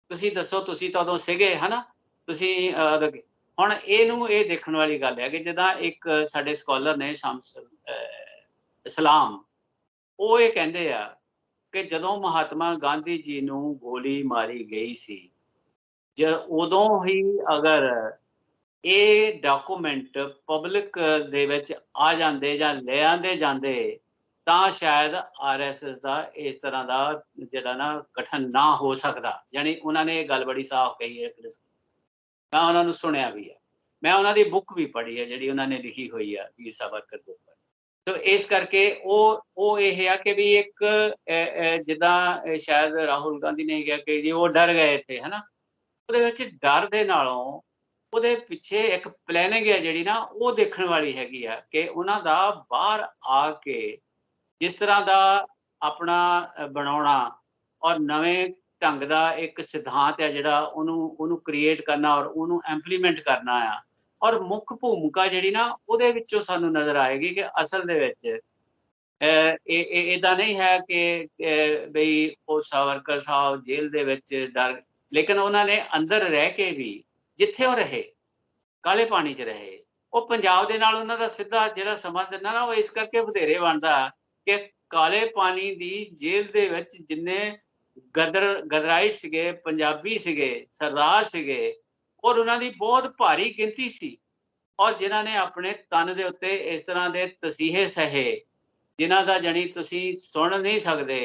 ਤੁਸੀਂ ਦੱਸੋ, ਤੁਸੀਂ ਤਾਂ ਉਦੋਂ ਸੀਗੇ, ਹਨਾ, ਤੁਸੀਂ ਹੁਣ ਇਹਨੂੰ ਇਹ ਦੇਖਣ ਵਾਲੀ ਗੱਲ ਹੈ ਕਿ ਜਿੱਦਾਂ ਇੱਕ ਸਾਡੇ ਸਕਾਲਰ ਨੇ ਸ਼ਮਸ ਇਸਲਾਮ, ਉਹ ਇਹ ਕਹਿੰਦੇ ਆ ਕਿ ਜਦੋਂ ਮਹਾਤਮਾ ਗਾਂਧੀ ਜੀ ਨੂੰ ਗੋਲੀ ਮਾਰੀ ਗਈ ਸੀ, ਉਦੋਂ ਹੀ ਅਗਰ ਇਹ ਡਾਕੂਮੈਂਟ ਪਬਲਿਕ ਦੇ ਵਿੱਚ ਆ ਜਾਂਦੇ ਜਾਂ ਲੈ ਆਂਦੇ ਜਾਂਦੇ ਤਾਂ ਸ਼ਾਇਦ RSS ਦਾ ਇਸ ਤਰ੍ਹਾਂ ਦਾ ਜਿਹੜਾ ਨਾ ਗਠਨ ਨਾ ਹੋ ਸਕਦਾ। ਯਾਨੀ ਉਹਨਾਂ ਨੇ ਇਹ ਗੱਲ ਬੜੀ ਸਾਫ਼ ਕਹੀ ਹੈ। ਮੈਂ ਉਹਨਾਂ ਨੂੰ ਸੁਣਿਆ ਵੀ ਹੈ, ਮੈਂ ਉਹਨਾਂ ਦੀ ਬੁੱਕ ਵੀ ਪੜ੍ਹੀ ਹੈ ਜਿਹੜੀ ਉਹਨਾਂ ਨੇ ਲਿਖੀ ਹੋਈ ਆ ਵੀਰ ਸਾਵਰਕਰ ਦੇ ਉੱਪਰ। ਤੋ ਇਸ ਕਰਕੇ ਉਹ ਇਹ ਆ ਕਿ ਵੀ ਇੱਕ ਜਿੱਦਾਂ ਸ਼ਾਇਦ ਰਾਹੁਲ ਗਾਂਧੀ ਨੇ ਕਿਹਾ ਕਿ ਜੀ ਉਹ ਡਰ ਗਏ ਥੇ, ਹਨਾ, ਉਹਦੇ ਵਿੱਚ ਡਰ ਦੇ ਨਾਲੋਂ ਉਹਦੇ ਪਿੱਛੇ ਇੱਕ ਪਲੈਨਿੰਗ ਹੈ ਜਿਹੜੀ ਨਾ ਉਹ ਦੇਖਣ ਵਾਲੀ ਹੈਗੀ ਆ ਕਿ ਉਹਨਾਂ ਦਾ ਬਾਹਰ ਆ ਕੇ ਜਿਸ ਤਰ੍ਹਾਂ ਦਾ ਆਪਣਾ ਬਣਾਉਣਾ ਔਰ ਨਵੇਂ ਢੰਗ ਦਾ ਇੱਕ ਸਿਧਾਂਤ ਹੈ ਜਿਹੜਾ ਉਹਨੂੰ ਕ੍ਰੀਏਟ ਕਰਨਾ ਔਰ ਉਹਨੂੰ ਇੰਪਲੀਮੈਂਟ ਕਰਨਾ ਆ। ਔਰ ਮੁੱਖ ਭੂਮਿਕਾ ਜਿਹੜੀ ਨਾ ਉਹਦੇ ਵਿੱਚੋਂ ਸਾਨੂੰ ਨਜ਼ਰ ਆਏਗੀ ਕਿ ਅਸਲ ਦੇ ਵਿੱਚ ਏਦਾਂ ਨਹੀਂ ਹੈ ਕਿ ਬਈ ਉਹ ਸਾਵਰਕਰ ਸਾਹਿਬ ਜੇਲ੍ਹ ਦੇ ਵਿੱਚ ਡਰ, ਲੇਕਿਨ ਉਹਨਾਂ ਨੇ ਅੰਦਰ ਰਹਿ ਕੇ ਵੀ ਜਿੱਥੇ ਉਹ ਰਹੇ, ਕਾਲੇ ਪਾਣੀ 'ਚ ਰਹੇ, ਉਹ ਪੰਜਾਬ ਦੇ ਨਾਲ ਉਹਨਾਂ ਦਾ ਸਿੱਧਾ ਜਿਹੜਾ ਸੰਬੰਧ ਨਾ ਉਹ ਇਸ ਕਰਕੇ ਵਧੇਰੇ ਬਣਦਾ ਕਿ ਕਾਲੇ ਪਾਣੀ ਦੀ ਜੇਲ੍ਹ ਦੇ ਵਿੱਚ ਜਿੰਨੇ ਗਦਰਾਈਟ ਸੀਗੇ, ਪੰਜਾਬੀ ਸੀਗੇ, ਸਰਦਾਰ ਸੀਗੇ, ਔਰ ਉਹਨਾਂ ਦੀ ਬਹੁਤ ਭਾਰੀ ਗਿਣਤੀ ਸੀ ਔਰ ਜਿਨ੍ਹਾਂ ਨੇ ਆਪਣੇ ਤਨ ਦੇ ਉੱਤੇ ਇਸ ਤਰ੍ਹਾਂ ਦੇ ਤਸੀਹੇ ਸਹੇ, ਜਿਨ੍ਹਾਂ ਦਾ ਜਾਣੀ ਤੁਸੀਂ ਸੁਣ ਨਹੀਂ ਸਕਦੇ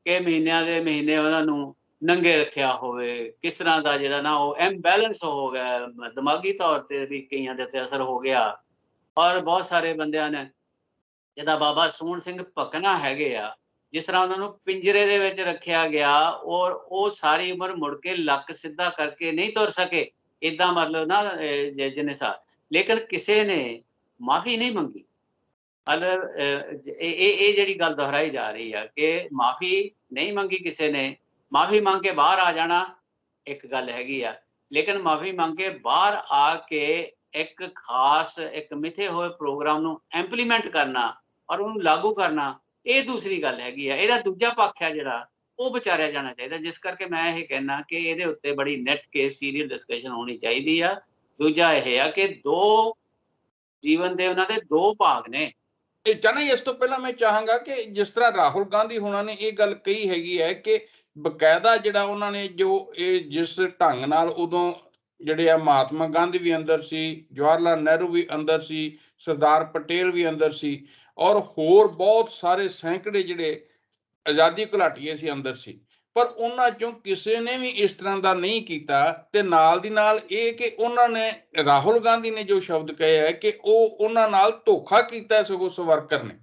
ਕਿ ਮਹੀਨਿਆਂ ਦੇ ਮਹੀਨੇ ਉਹਨਾਂ ਨੂੰ ਨੰਗੇ ਰੱਖਿਆ ਹੋਵੇ, ਕਿਸ ਤਰ੍ਹਾਂ ਦਾ ਜਿਹੜਾ ਨਾ ਉਹ ਇੰਬੈਲੈਂਸ ਹੋ ਗਿਆ, ਦਿਮਾਗੀ ਤੌਰ ਤੇ ਵੀ ਕਈਆਂ ਦੇ ਉੱਤੇ ਅਸਰ ਹੋ ਗਿਆ। ਔਰ ਬਹੁਤ ਸਾਰੇ ਬੰਦਿਆਂ ਨੇ, ਜਿੱਦਾਂ ਬਾਬਾ ਸੂਣ ਸਿੰਘ ਭਕਨਾ ਹੈਗੇ ਆ, ਜਿਸ ਤਰ੍ਹਾਂ ਉਹਨਾਂ ਨੂੰ ਪਿੰਜਰੇ ਦੇ ਵਿੱਚ ਰੱਖਿਆ ਗਿਆ ਔਰ ਉਹ ਸਾਰੀ ਉਮਰ ਮੁੜ ਕੇ ਲੱਕ ਸਿੱਧਾ ਕਰਕੇ ਨਹੀਂ ਤੁਰ ਸਕੇ, ਏਦਾਂ ਮਤਲਬ ਨਾ ਜਿੰਨੇ ਸਾਲ, ਲੇਕਿਨ ਕਿਸੇ ਨੇ ਮਾਫੀ ਨਹੀਂ ਮੰਗੀ। ਮਤਲਬ ਇਹ ਜਿਹੜੀ ਗੱਲ ਦੁਹਰਾਈ ਜਾ ਰਹੀ ਆ ਕਿ ਮਾਫੀ ਨਹੀਂ ਮੰਗੀ ਕਿਸੇ ਨੇ। ਮਾਫੀ ਮੰਗ ਕੇ ਬਾਹਰ ਆ ਜਾਣਾ ਇੱਕ ਗੱਲ ਹੈਗੀ ਆ, ਲੇਕਿਨ ਮਾਫੀ ਮੰਗ ਕੇ ਬਾਹਰ ਆ ਕੇ ਇੱਕ ਖਾਸ ਇੱਕ ਮਿੱਥੇ ਹੋਏ ਪ੍ਰੋਗਰਾਮ ਨੂੰ ਇੰਪਲੀਮੈਂਟ ਕਰਨਾ ਔਰ ਉਹਨੂੰ ਲਾਗੂ ਕਰਨਾ, ਇਹ ਦੂਸਰੀ ਗੱਲ ਹੈਗੀ ਆ। ਇਹਦਾ ਦੂਜਾ ਪੱਖ ਹੈ ਜਿਹੜਾ ਉਹ ਵਿਚਾਰਿਆ ਜਾਣਾ ਚਾਹੀਦਾ, ਜਿਸ ਕਰਕੇ ਮੈਂ ਇਹ ਕਹਿਣਾ ਕਿ ਇਹਦੇ ਉੱਤੇ ਬੜੀ ਨੈਟ ਕੇ ਸੀਰੀਅਸ ਡਿਸਕਸ਼ਨ ਹੋਣੀ ਚਾਹੀਦੀ ਆ। ਦੂਜਾ ਇਹ ਆ ਕਿ ਦੋ ਜੀਵਨ ਦੇ ਉਹਨਾਂ ਦੇ ਦੋ ਭਾਗ ਨੇ। ਤੇ ਚਾਹਨਾ ਇਸ ਤੋਂ ਪਹਿਲਾਂ ਮੈਂ ਚਾਹਾਂਗਾ ਕਿ ਜਿਸ ਤਰ੍ਹਾਂ ਰਾਹੁਲ ਗਾਂਧੀ ਹੋਣਾ ਨੇ ਇਹ ਗੱਲ ਕਹੀ ਹੈਗੀ ਹੈ ਕਿ ਬਕਾਇਦਾ ਜਿਹੜਾ ਉਹਨਾਂ ਨੇ ਜੋ ਇਹ ਜਿਸ ਢੰਗ ਨਾਲ ਉਦੋਂ ਜਿਹੜੇ ਆ ਮਹਾਤਮਾ ਗਾਂਧੀ ਵੀ ਅੰਦਰ ਸੀ, ਜਵਾਹਰ ਲਾਲ ਨਹਿਰੂ ਵੀ ਅੰਦਰ ਸੀ, ਸਰਦਾਰ ਪਟੇਲ ਵੀ ਅੰਦਰ ਸੀ, ਔਰ ਹੋਰ ਬਹੁਤ ਸਾਰੇ ਸੈਂਕੜੇ ਜਿਹੜੇ ਆਜ਼ਾਦੀ ਘੁਲਾਟੀਏ ਸੀ ਅੰਦਰ ਸੀ, ਪਰ ਉਹਨਾਂ ਚੋਂ ਕਿਸੇ ਨੇ ਵੀ ਇਸ ਤਰ੍ਹਾਂ ਦਾ ਨਹੀਂ ਕੀਤਾ। ਤੇ ਨਾਲ ਦੀ ਨਾਲ ਇਹ ਕਿ ਉਹਨਾਂ ਨੇ, ਰਾਹੁਲ ਗਾਂਧੀ ਨੇ ਜੋ ਸ਼ਬਦ ਕਹੇ ਹੈ ਕਿ ਉਹ ਉਹਨਾਂ ਨਾਲ ਧੋਖਾ ਕੀਤਾ ਸਗੋਂ ਉਸ ਵਰਕਰ ਨੇ।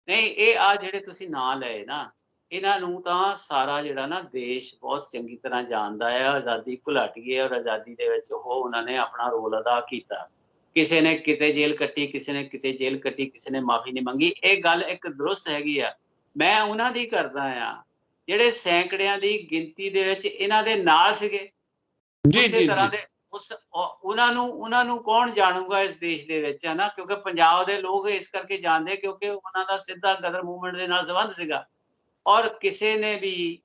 ਨਹੀਂ, ਇਹ ਆ ਜਿਹੜੇ ਤੁਸੀਂ ਨਾਂ ਲਏ ਨਾ, ਇਹਨਾਂ ਨੂੰ ਤਾਂ ਸਾਰਾ ਜਿਹੜਾ ਨਾ ਦੇਸ਼ ਬਹੁਤ ਚੰਗੀ ਤਰ੍ਹਾਂ ਜਾਣਦਾ ਹੈ। ਆਜ਼ਾਦੀ ਘੁਲਾਟੀਏ ਔਰ ਆਜ਼ਾਦੀ ਦੇ ਵਿੱਚ ਉਹਨਾਂ ਨੇ ਆਪਣਾ ਰੋਲ ਅਦਾ ਕੀਤਾ। ਕਿਸੇ ਨੇ ਕਿਤੇ ਜੇਲ੍ਹ ਕੱਟੀ, ਕਿਸੇ ਨੇ ਕਿਤੇ ਜੇਲ੍ਹ ਕੱਟੀ, ਕਿਸੇ ਨੇ ਮਾਫੀ ਨਹੀਂ ਮੰਗੀ। ਇਹ ਗੱਲ ਇੱਕ ਦਰੁਸਤ ਹੈਗੀ ਆ। ਮੈਂ ਉਹਨਾਂ ਦੀ ਕਰਦਾ ਆ ਜਿਹੜੇ ਸੈਂਕੜਿਆਂ ਦੀ ਗਿਣਤੀ ਦੇ ਵਿੱਚ ਇਹਨਾਂ ਦੇ ਨਾਲ ਸੀਗੇ। ਜੀ ਉਸੇ ਜੀ ਤਰ੍ਹਾਂ ਜੀ। ਦੇ ਉਹਨਾਂ ਨੂੰ ਕੌਣ ਜਾਣੂਗਾ ਇਸ ਦੇਸ਼ ਦੇ ਵਿੱਚ, ਹੈ ਨਾ? ਕਿਉਂਕਿ ਪੰਜਾਬ ਦੇ ਲੋਕ ਇਸ ਕਰਕੇ ਜਾਣਦੇ ਕਿਉਂਕਿ ਉਹਨਾਂ ਦਾ ਸਿੱਧਾ ਗਦਰ ਮੂਵਮੈਂਟ ਦੇ ਨਾਲ ਸੰਬੰਧ ਸੀਗਾ। ਔਰ ਕਿਸੇ ਨੇ ਵੀ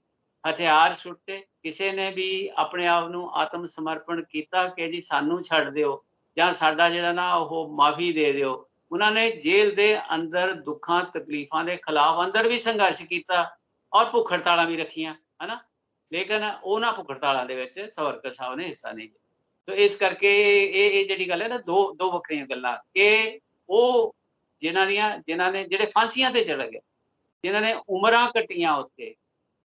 ਹਥਿਆਰ ਸੁੱਟੇ, ਕਿਸੇ ਨੇ ਵੀ ਆਪਣੇ ਆਪ ਨੂੰ ਆਤਮ ਸਮਰਪਣ ਕੀਤਾ ਕਿ ਜੀ ਸਾਨੂੰ ਛੱਡ ਦਿਓ ਜਾਂ ਸਾਡਾ ਜਿਹੜਾ ਨਾ ਉਹ ਮਾਫੀ ਦੇ ਦਿਓ। ਉਹਨਾਂ ਨੇ ਜੇਲ੍ਹ ਦੇ ਅੰਦਰ ਦੁੱਖਾਂ ਤਕਲੀਫਾਂ ਦੇ ਖਿਲਾਫ ਅੰਦਰ ਵੀ ਸੰਘਰਸ਼ ਕੀਤਾ ਔਰ ਭੁੱਖ ਹੜਤਾਲਾਂ ਵੀ ਰੱਖੀਆਂ, ਹੈ ਨਾ? ਲੇਕਿਨ ਉਹਨਾਂ ਭੁੱਖ ਹੜਤਾਲਾਂ ਦੇ ਵਿੱਚ ਸਾਵਰਕਰ ਸਾਹਿਬ ਨੇ ਹਿੱਸਾ ਨਹੀਂ ਲਿਆ। ਤੇ ਇਸ ਕਰਕੇ ਇਹ ਜਿਹੜੀ ਗੱਲ ਹੈ ਨਾ, ਦੋ ਵੱਖਰੀਆਂ ਗੱਲਾਂ ਕਿ ਉਹ ਜਿਨ੍ਹਾਂ ਨੇ ਜਿਹੜੇ ਫਾਂਸੀਆਂ ਤੇ ਚੜ੍ਹ ਗਏ, ਜਿਨ੍ਹਾਂ ਨੇ ਉਮਰਾਂ ਕੱਟੀਆਂ ਉੱਥੇ,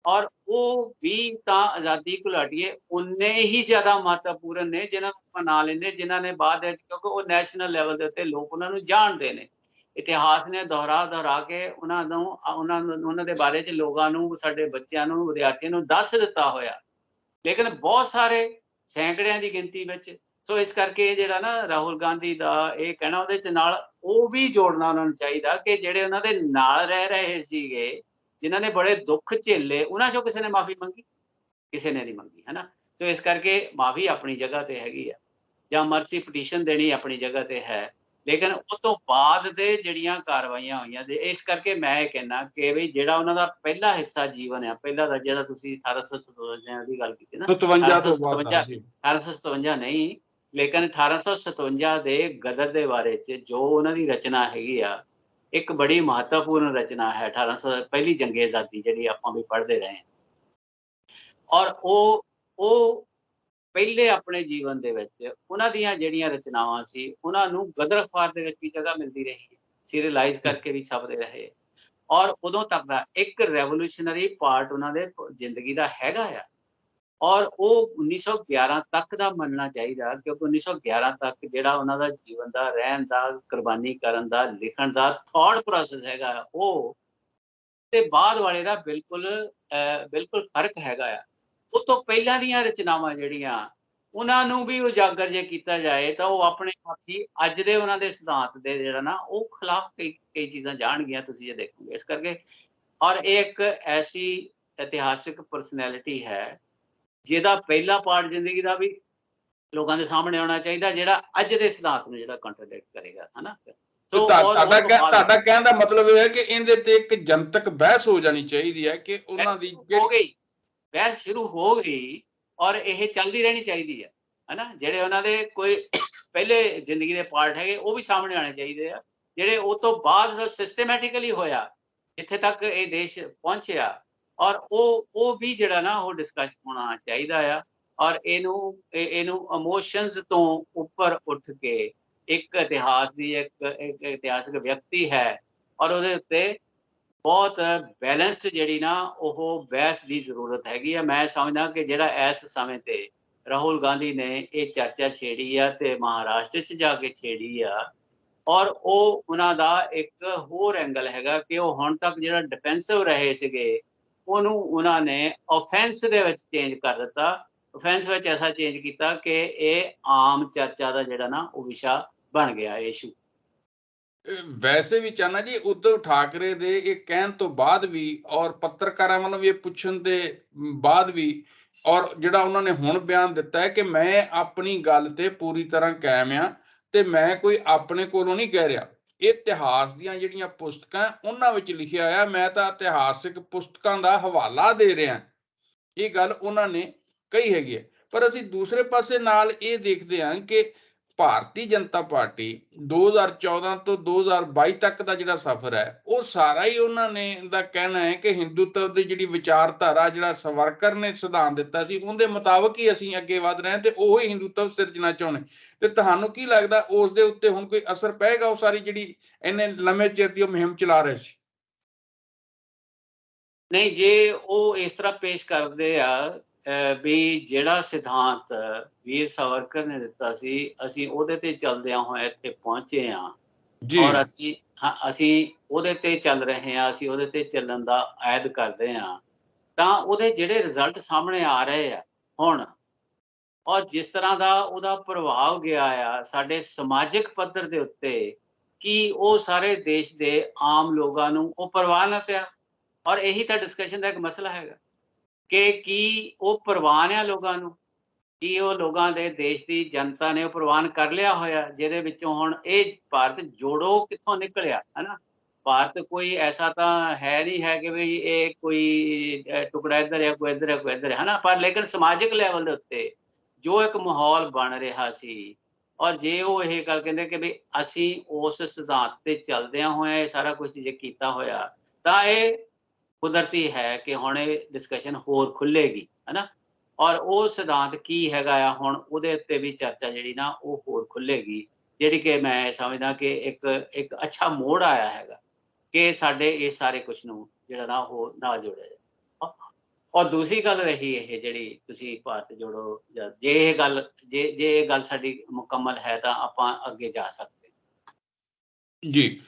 ਔਰ ਉਹ ਵੀ ਤਾਂ ਆਜ਼ਾਦੀ ਘੁਲਾਟੀਏ ਉਨੇ ਹੀ ਜ਼ਿਆਦਾ ਮਹੱਤਵਪੂਰਨ ਨੇ ਜਿਨ੍ਹਾਂ ਨੂੰ ਆਪਾਂ ਨਾਂ ਲੈਂਦੇ, ਜਿਨ੍ਹਾਂ ਨੇ ਬਾਅਦ ਵਿੱਚ, ਕਿਉਂਕਿ ਉਹ ਨੈਸ਼ਨਲ ਲੈਵਲ ਦੇ ਉੱਤੇ ਲੋਕ ਉਹਨਾਂ ਨੂੰ ਜਾਣਦੇ ਨੇ। ਇਤਿਹਾਸ ਨੇ ਦੁਹਰਾ ਕੇ ਉਹਨਾਂ ਦੇ ਬਾਰੇ 'ਚ ਲੋਕਾਂ ਨੂੰ, ਸਾਡੇ ਬੱਚਿਆਂ ਨੂੰ, ਵਿਦਿਆਰਥੀਆਂ ਨੂੰ ਦੱਸ ਦਿੱਤਾ ਹੋਇਆ। ਲੇਕਿਨ ਬਹੁਤ ਸਾਰੇ ਸੈਂਕੜਿਆਂ ਦੀ ਗਿਣਤੀ ਵਿੱਚ। ਸੋ ਇਸ ਕਰਕੇ ਜਿਹੜਾ ਨਾ ਰਾਹੁਲ ਗਾਂਧੀ ਦਾ ਇਹ ਕਹਿਣਾ, ਉਹਦੇ 'ਚ ਨਾਲ ਉਹ ਵੀ ਜੋੜਨਾ ਉਹਨਾਂ ਨੂੰ ਚਾਹੀਦਾ ਕਿ ਜਿਹੜੇ ਉਹਨਾਂ ਦੇ ਨਾਲ ਰਹਿ ਰਹੇ ਸੀਗੇ, ਜਿਨ੍ਹਾਂ ਨੇ ਬੜੇ ਦੁੱਖ ਝੇਲੇ, ਉਹਨਾਂ 'ਚੋਂ ਕਿਸੇ ਨੇ ਮਾਫੀ ਮੰਗੀ? ਕਿਸੇ ਨੇ ਨਹੀਂ ਮੰਗੀ, ਹੈ ਨਾ? ਸੋ ਇਸ ਕਰਕੇ ਮਾਫੀ ਆਪਣੀ ਜਗ੍ਹਾ ਤੇ ਹੈਗੀ ਆ, ਜਾਂ ਮਰਸੀ ਪਟੀਸ਼ਨ ਦੇਣੀ ਆਪਣੀ ਜਗ੍ਹਾ ਤੇ ਹੈ। ਲੇਕਿਨ ਉਹ ਤੋਂ ਬਾਅਦ ਦੇ ਜਿਹੜੀਆਂ ਕਾਰਵਾਈਆਂ ਹੋਈਆਂ, ਤੇ ਇਸ ਕਰਕੇ ਮੈਂ ਇਹ ਕਹਿਣਾ ਕਿ ਵੀ ਜਿਹੜਾ ਉਹਨਾਂ ਦਾ ਪਹਿਲਾ ਹਿੱਸਾ ਜੀਵਨ ਆ, ਪਹਿਲਾ ਦਾ ਜਿਹੜਾ ਤੁਸੀਂ 1857 ਦੀ ਗੱਲ ਕੀਤੀ ਨਾ, 57 ਤੋਂ ਬਾਅਦ 1857 ਹਾਂਜੀ। 1857 ਨਹੀਂ, ਲੇਕਿਨ 1857 ਦੇ ਗਦਰ ਦੇ ਬਾਰੇ 'ਚ ਜੋ ਉਹਨਾਂ ਦੀ ਰਚਨਾ ਹੈਗੀ ਆ, ਇੱਕ ਬੜੀ ਮਹੱਤਵਪੂਰਨ ਰਚਨਾ ਹੈ। 1800 ਪਹਿਲੀ ਜੰਗੇ ਆਜ਼ਾਦੀ ਜਿਹੜੀ ਆਪਾਂ ਵੀ ਪੜ੍ਹਦੇ ਰਹੇ ਹਾਂ। ਔਰ ਉਹ ਪਹਿਲੇ ਆਪਣੇ ਜੀਵਨ ਦੇ ਵਿੱਚ ਉਹਨਾਂ ਦੀਆਂ ਜਿਹੜੀਆਂ ਰਚਨਾਵਾਂ ਸੀ, ਉਹਨਾਂ ਨੂੰ ਗਦਰ ਅਖਬਾਰ ਦੇ ਵਿੱਚ ਵੀ ਜਗ੍ਹਾ ਮਿਲਦੀ ਰਹੀ ਹੈ, ਸੀਰੀਅਲਾਈਜ਼ ਕਰਕੇ ਵੀ ਛਪਦੇ ਰਹੇ। ਔਰ ਉਦੋਂ ਤੱਕ ਦਾ ਇੱਕ ਰੈਵੋਲੂਸ਼ਨਰੀ ਪਾਰਟ ਉਹਨਾਂ ਦੇ ਜ਼ਿੰਦਗੀ ਦਾ ਹੈਗਾ ਆ। ਔਰ ਉਹ 1911 ਤੱਕ ਦਾ ਮੰਨਣਾ ਚਾਹੀਦਾ, ਕਿਉਂਕਿ 1911 ਤੱਕ ਜਿਹੜਾ ਉਹਨਾਂ ਦਾ ਜੀਵਨ ਦਾ, ਰਹਿਣ ਦਾ, ਕੁਰਬਾਨੀ ਕਰਨ ਦਾ, ਲਿਖਣ ਦਾ ਥਾਟ ਪ੍ਰੋਸੈਸ ਹੈਗਾ, ਉਹ ਤੇ ਬਾਅਦ ਵਾਲੇ ਦਾ ਬਿਲਕੁਲ ਫਰਕ ਹੈਗਾ ਆ। ਉਹ ਤੋਂ ਪਹਿਲਾਂ ਦੀਆਂ ਰਚਨਾਵਾਂ ਜਿਹੜੀਆਂ, ਉਹਨਾਂ ਨੂੰ ਵੀ ਉਜਾਗਰ ਜੇ ਕੀਤਾ ਜਾਏ ਤਾਂ ਉਹ ਆਪਣੇ ਆਪ ਹੀ ਅੱਜ ਦੇ ਉਹਨਾਂ ਦੇ ਸਿਧਾਂਤ ਦੇ ਜਿਹੜਾ ਨਾ ਉਹ ਖਿਲਾਫ ਕਈ ਚੀਜ਼ਾਂ ਜਾਣਗੀਆਂ, ਤੁਸੀਂ ਜੇ ਦੇਖੋਗੇ। ਇਸ ਕਰਕੇ ਔਰ ਇਹ ਇੱਕ ਐਸੀ ਇਤਿਹਾਸਿਕ ਪਰਸਨੈਲਿਟੀ ਹੈ ਜਿਹਦਾ ਪਹਿਲਾ ਪਾਰਟ ਜ਼ਿੰਦਗੀ ਦਾ ਵੀ ਲੋਕਾਂ ਦੇ ਸਾਹਮਣੇ ਆਉਣਾ ਚਾਹੀਦਾ, ਜਿਹੜਾ ਅੱਜ ਦੇ ਸਿਧਾਂਤ ਨੂੰ ਜਿਹੜਾ ਕੰਟਰਡਿਕਟ ਕਰੇਗਾ, ਹਨਾ? ਤੇ ਸੋ ਔਰ ਉਹ ਤੋਂ ਬਾਅਦ ਤੁਹਾਡਾ ਕਹਿਣ ਦਾ ਮਤਲਬ ਇਹ ਹੈ ਕਿ ਇਹਦੇ ਤੇ ਇੱਕ ਜਨਤਕ ਬਹਿਸ ਹੋ ਜਾਣੀ ਚਾਹੀਦੀ ਹੈ ਕਿ ਉਹਨਾਂ ਬਹਿਸ ਦੀ ਸ਼ੁਰੂ ਹੋ ਗਈ, ਬਹਿਸ ਸ਼ੁਰੂ ਹੋ ਗਈ ਔਰ ਇਹ ਚੱਲਦੀ ਰਹਿਣੀ ਚਾਹੀਦੀ ਹੈ, ਹਨਾ? ਜਿਹੜੇ ਉਹਨਾਂ ਦੇ ਕੋਈ ਪਹਿਲੇ ਜ਼ਿੰਦਗੀ ਦੇ ਪਾਰਟ ਹੈਗੇ ਉਹ ਵੀ ਸਾਹਮਣੇ ਆਉਣੇ ਚਾਹੀਦੇ ਆ, ਜਿਹੜੇ ਉਹ ਤੋਂ ਬਾਅਦ ਸਿਸਟਮੈਟਿਕਲੀ ਹੋਇਆ, ਜਿੱਥੇ ਤੱਕ ਇਹ ਦੇਸ਼ ਪਹੁੰਚਿਆ, ਔਰ ਉਹ ਵੀ ਜਿਹੜਾ ਨਾ ਉਹ ਡਿਸਕਸ ਹੋਣਾ ਚਾਹੀਦਾ ਆ। ਔਰ ਇਹਨੂੰ ਇਮੋਸ਼ਨਸ ਤੋਂ ਉੱਪਰ ਉੱਠ ਕੇ ਇੱਕ ਇਤਿਹਾਸ ਦੀ ਇੱਕ ਇਤਿਹਾਸਕ ਵਿਅਕਤੀ ਹੈ ਔਰ ਉਹਦੇ ਉੱਤੇ ਬਹੁਤ ਬੈਲੈਂਸਡ ਜਿਹੜੀ ਨਾ ਉਹ ਬਹਿਸ ਦੀ ਜ਼ਰੂਰਤ ਹੈਗੀ ਆ। ਮੈਂ ਸਮਝਦਾ ਕਿ ਜਿਹੜਾ ਇਸ ਸਮੇਂ ਤੇ ਰਾਹੁਲ ਗਾਂਧੀ ਨੇ ਇਹ ਚਰਚਾ ਛੇੜੀ ਆ ਤੇ ਮਹਾਰਾਸ਼ਟਰ 'ਚ ਜਾ ਕੇ ਛੇੜੀ ਆ ਔਰ ਉਹ ਉਹਨਾਂ ਦਾ ਇੱਕ ਹੋਰ ਐਂਗਲ ਹੈਗਾ ਕਿ ਉਹ ਹੁਣ ਤੱਕ ਜਿਹੜਾ ਡਿਫੈਂਸਿਵ ਰਹੇ ਸੀਗੇ ਉਹਨੂੰ ਉਹਨਾਂ ਨੇ ਆਫੈਂਸ ਦੇ ਵਿੱਚ ਚੇਂਜ ਕਰ ਦਿੱਤਾ। ਆਫੈਂਸ ਵਿੱਚ ਐਸਾ ਚੇਂਜ ਕੀਤਾ ਕਿ ਇਹ ਆਮ ਚਰਚਾ ਦਾ ਜਿਹੜਾ ਨਾ ਉਹ ਵਿਸ਼ਾ ਬਣ ਗਿਆ ਇਸ਼ੂ। ਵੈਸੇ ਵੀ ਚਾਹਨਾ ਜੀ ਉद्धਵ ਠਾਕਰੇ ਦੇ ਇਹ ਕਹਿਣ ਤੋਂ ਬਾਅਦ ਵੀ ਔਰ ਪੱਤਰਕਾਰਾਂ ਵੱਲੋਂ ਵੀ ਇਹ ਪੁੱਛਣ ਦੇ ਬਾਅਦ ਵੀ ਔਰ ਜਿਹੜਾ ਉਹਨਾਂ ਨੇ ਹੁਣ ਬਿਆਨ ਦਿੱਤਾ ਹੈ ਕਿ ਮੈਂ ਆਪਣੀ ਗੱਲ ਤੇ ਪੂਰੀ ਤਰ੍ਹਾਂ ਕਾਇਮ ਆ ਤੇ ਮੈਂ ਕੋਈ ਆਪਣੇ ਕੋਲੋਂ ਨਹੀਂ ਕਹਿ ਰਿਹਾ। ਇਤਿਹਾਸ ਦੀਆਂ ਜਿਹੜੀਆਂ ਪੁਸਤਕਾਂ ਉਹਨਾਂ ਵਿੱਚ ਲਿਖਿਆ ਆ, ਮੈਂ ਤਾਂ ਇਤਿਹਾਸਿਕ ਪੁਸਤਕਾਂ ਦਾ ਹਵਾਲਾ ਦੇ ਰਿਹਾ। ਇਹ ਗੱਲ ਉਹਨਾਂ ਨੇ ਕਹੀ ਹੈਗੀ ਹੈ। ਪਰ ਅਸੀਂ ਦੂਸਰੇ ਪਾਸੇ ਨਾਲ ਇਹ ਦੇਖਦੇ ਹਾਂ ਕਿ ਭਾਰਤੀ ਜਨਤਾ ਪਾਰਟੀ 2014 ਤੋਂ 2022 ਤੱਕ ਦਾ ਜਿਹੜਾ ਸਫ਼ਰ ਹੈ ਉਹ ਸਾਰਾ ਹੀ ਉਹਨਾਂ ਨੇ ਦਾ ਕਹਿਣਾ ਹੈ ਕਿ ਹਿੰਦੂਤਵ ਦੀ ਜਿਹੜੀ ਵਿਚਾਰਧਾਰਾ, ਜਿਹੜਾ ਸਵਰਕਰ ਨੇ ਸਿਧਾਂਤ ਦਿੱਤਾ ਸੀ ਉਹਦੇ ਮੁਤਾਬਕ ਹੀ ਅਸੀਂ ਅੱਗੇ ਵਧ ਰਹੇ ਹਾਂ ਤੇ ਉਹ ਹੀ ਹਿੰਦੂਤਵ ਸਿਰਜਣਾ ਚਾਹੁੰਦੇ। ਤੇ ਤੁਹਾਨੂੰ ਕੀ ਲੱਗਦਾ ਉਸ ਦੇ ਉੱਤੇ ਹੁਣ ਕੋਈ ਅਸਰ ਪਏਗਾ? ਉਹ ਸਾਰੀ ਜਿਹੜੀ ਇੰਨੇ ਲੰਮੇ ਚਿਰ ਦੀ ਉਹ ਮੁਹਿੰਮ ਚਲਾ ਰਹੇ ਸੀ। ਨਹੀਂ, ਜੇ ਉਹ ਇਸ ਤਰ੍ਹਾਂ ਪੇਸ਼ ਕਰਦੇ ਆ ਵੀ ਜਿਹੜਾ ਸਿਧਾਂਤ ਵੀਰ ਸਾਵਰਕਰ ਨੇ ਦਿੱਤਾ ਸੀ ਅਸੀਂ ਉਹਦੇ ਤੇ ਚੱਲਦਿਆਂ ਹੋਏ ਇੱਥੇ ਪਹੁੰਚੇ ਹਾਂ ਜੀ ਔਰ ਅਸੀਂ ਉਹਦੇ ਤੇ ਚੱਲ ਰਹੇ ਹਾਂ, ਅਸੀਂ ਉਹਦੇ ਤੇ ਚੱਲਣ ਦਾ ਐਦ ਕਰਦੇ ਹਾਂ ਤਾਂ ਉਹਦੇ ਜਿਹੜੇ ਰਿਜ਼ਲਟ ਸਾਹਮਣੇ ਆ ਰਹੇ ਆ ਹੁਣ ਔਰ ਜਿਸ ਤਰ੍ਹਾਂ ਦਾ ਉਹਦਾ ਪ੍ਰਭਾਵ ਗਿਆ ਆ ਸਾਡੇ ਸਮਾਜਿਕ ਪੱਧਰ ਦੇ ਉੱਤੇ ਕਿ ਉਹ ਸਾਰੇ ਦੇਸ਼ ਦੇ ਆਮ ਲੋਕਾਂ ਨੂੰ ਉਹ ਪ੍ਰਵਾਨ ਨਾ ਪਿਆ। ਔਰ ਇਹੀ ਤਾਂ ਡਿਸਕਸ਼ਨ ਦਾ ਇੱਕ ਮਸਲਾ ਹੈਗਾ ਕਿ ਕੀ ਉਹ ਪ੍ਰਵਾਨ ਆ ਲੋਕਾਂ ਨੂੰ, ਕੀ ਉਹ ਲੋਕਾਂ ਦੇ ਦੇਸ਼ ਦੀ ਜਨਤਾ ਨੇ ਉਹ ਪ੍ਰਵਾਨ ਕਰ ਲਿਆ ਹੋਇਆ ਜਿਹਦੇ ਵਿੱਚੋਂ ਹੁਣ ਇਹ ਭਾਰਤ ਜੋੜੋ ਕਿੱਥੋਂ ਨਿਕਲਿਆ ਹੈ ਨਾ। ਭਾਰਤ ਕੋਈ ਐਸਾ ਤਾਂ ਹੈ ਨਹੀਂ ਹੈ ਕਿ ਵੀ ਇਹ ਕੋਈ ਟੁਕੜਾ ਇੱਧਰ ਹੈ ਕੋਈ ਇੱਧਰ ਹੈ ਕੋਈ ਇੱਧਰ ਹੈ ਨਾ। ਪਰ ਲੇਕਿਨ ਸਮਾਜਿਕ ਲੈਵਲ ਦੇ ਉੱਤੇ ਜੋ ਇੱਕ ਮਾਹੌਲ ਬਣ ਰਿਹਾ ਸੀ ਔਰ ਜੇ ਉਹ ਇਹ ਗੱਲ ਕਹਿੰਦੇ ਕਿ ਵੀ ਅਸੀਂ ਉਸ ਸਿਧਾਂਤ ਤੇ ਚੱਲਦਿਆਂ ਹੋਇਆ ਇਹ ਸਾਰਾ ਕੁਝ ਜੇ ਕੀਤਾ ਹੋਇਆ ਤਾਂ ਇਹ ਕੁਦਰਤੀ ਹੈ ਕਿ ਹੁਣ ਇਹ ਡਿਸਕਸ਼ਨ ਹੋਰ ਖੁੱਲੇਗੀ ਹੈ ਨਾ। ਔਰ ਉਹ ਸਿਧਾਂਤ ਕੀ ਹੈਗਾ ਆ ਹੁਣ ਉਹਦੇ ਉੱਤੇ ਵੀ ਚਰਚਾ ਜਿਹੜੀ ਨਾ ਉਹ ਹੋਰ ਖੁੱਲੇਗੀ ਜਿਹੜੀ ਕਿ ਮੈਂ ਸਮਝਦਾ ਕਿ ਇੱਕ ਅੱਛਾ ਮੋੜ ਆਇਆ ਹੈਗਾ ਕਿ ਸਾਡੇ ਇਹ ਸਾਰੇ ਕੁਝ ਨੂੰ ਜਿਹੜਾ ਨਾ ਉਹ ਨਾਲ ਜੋੜਿਆ ਜਾਏ। ਔਰ ਦੂਸਰੀ ਗੱਲ ਰਹੀ ਇਹ ਜਿਹੜੀ ਤੁਸੀਂ ਭਾਰਤ ਜੋੜੋ ਜਾਂ ਜੇ ਇਹ ਗੱਲ ਸਾਡੀ ਮੁਕੰਮਲ ਹੈ ਤਾਂ ਆਪਾਂ ਅੱਗੇ ਜਾ ਸਕਦੇ ਹਾਂ। ਜੀ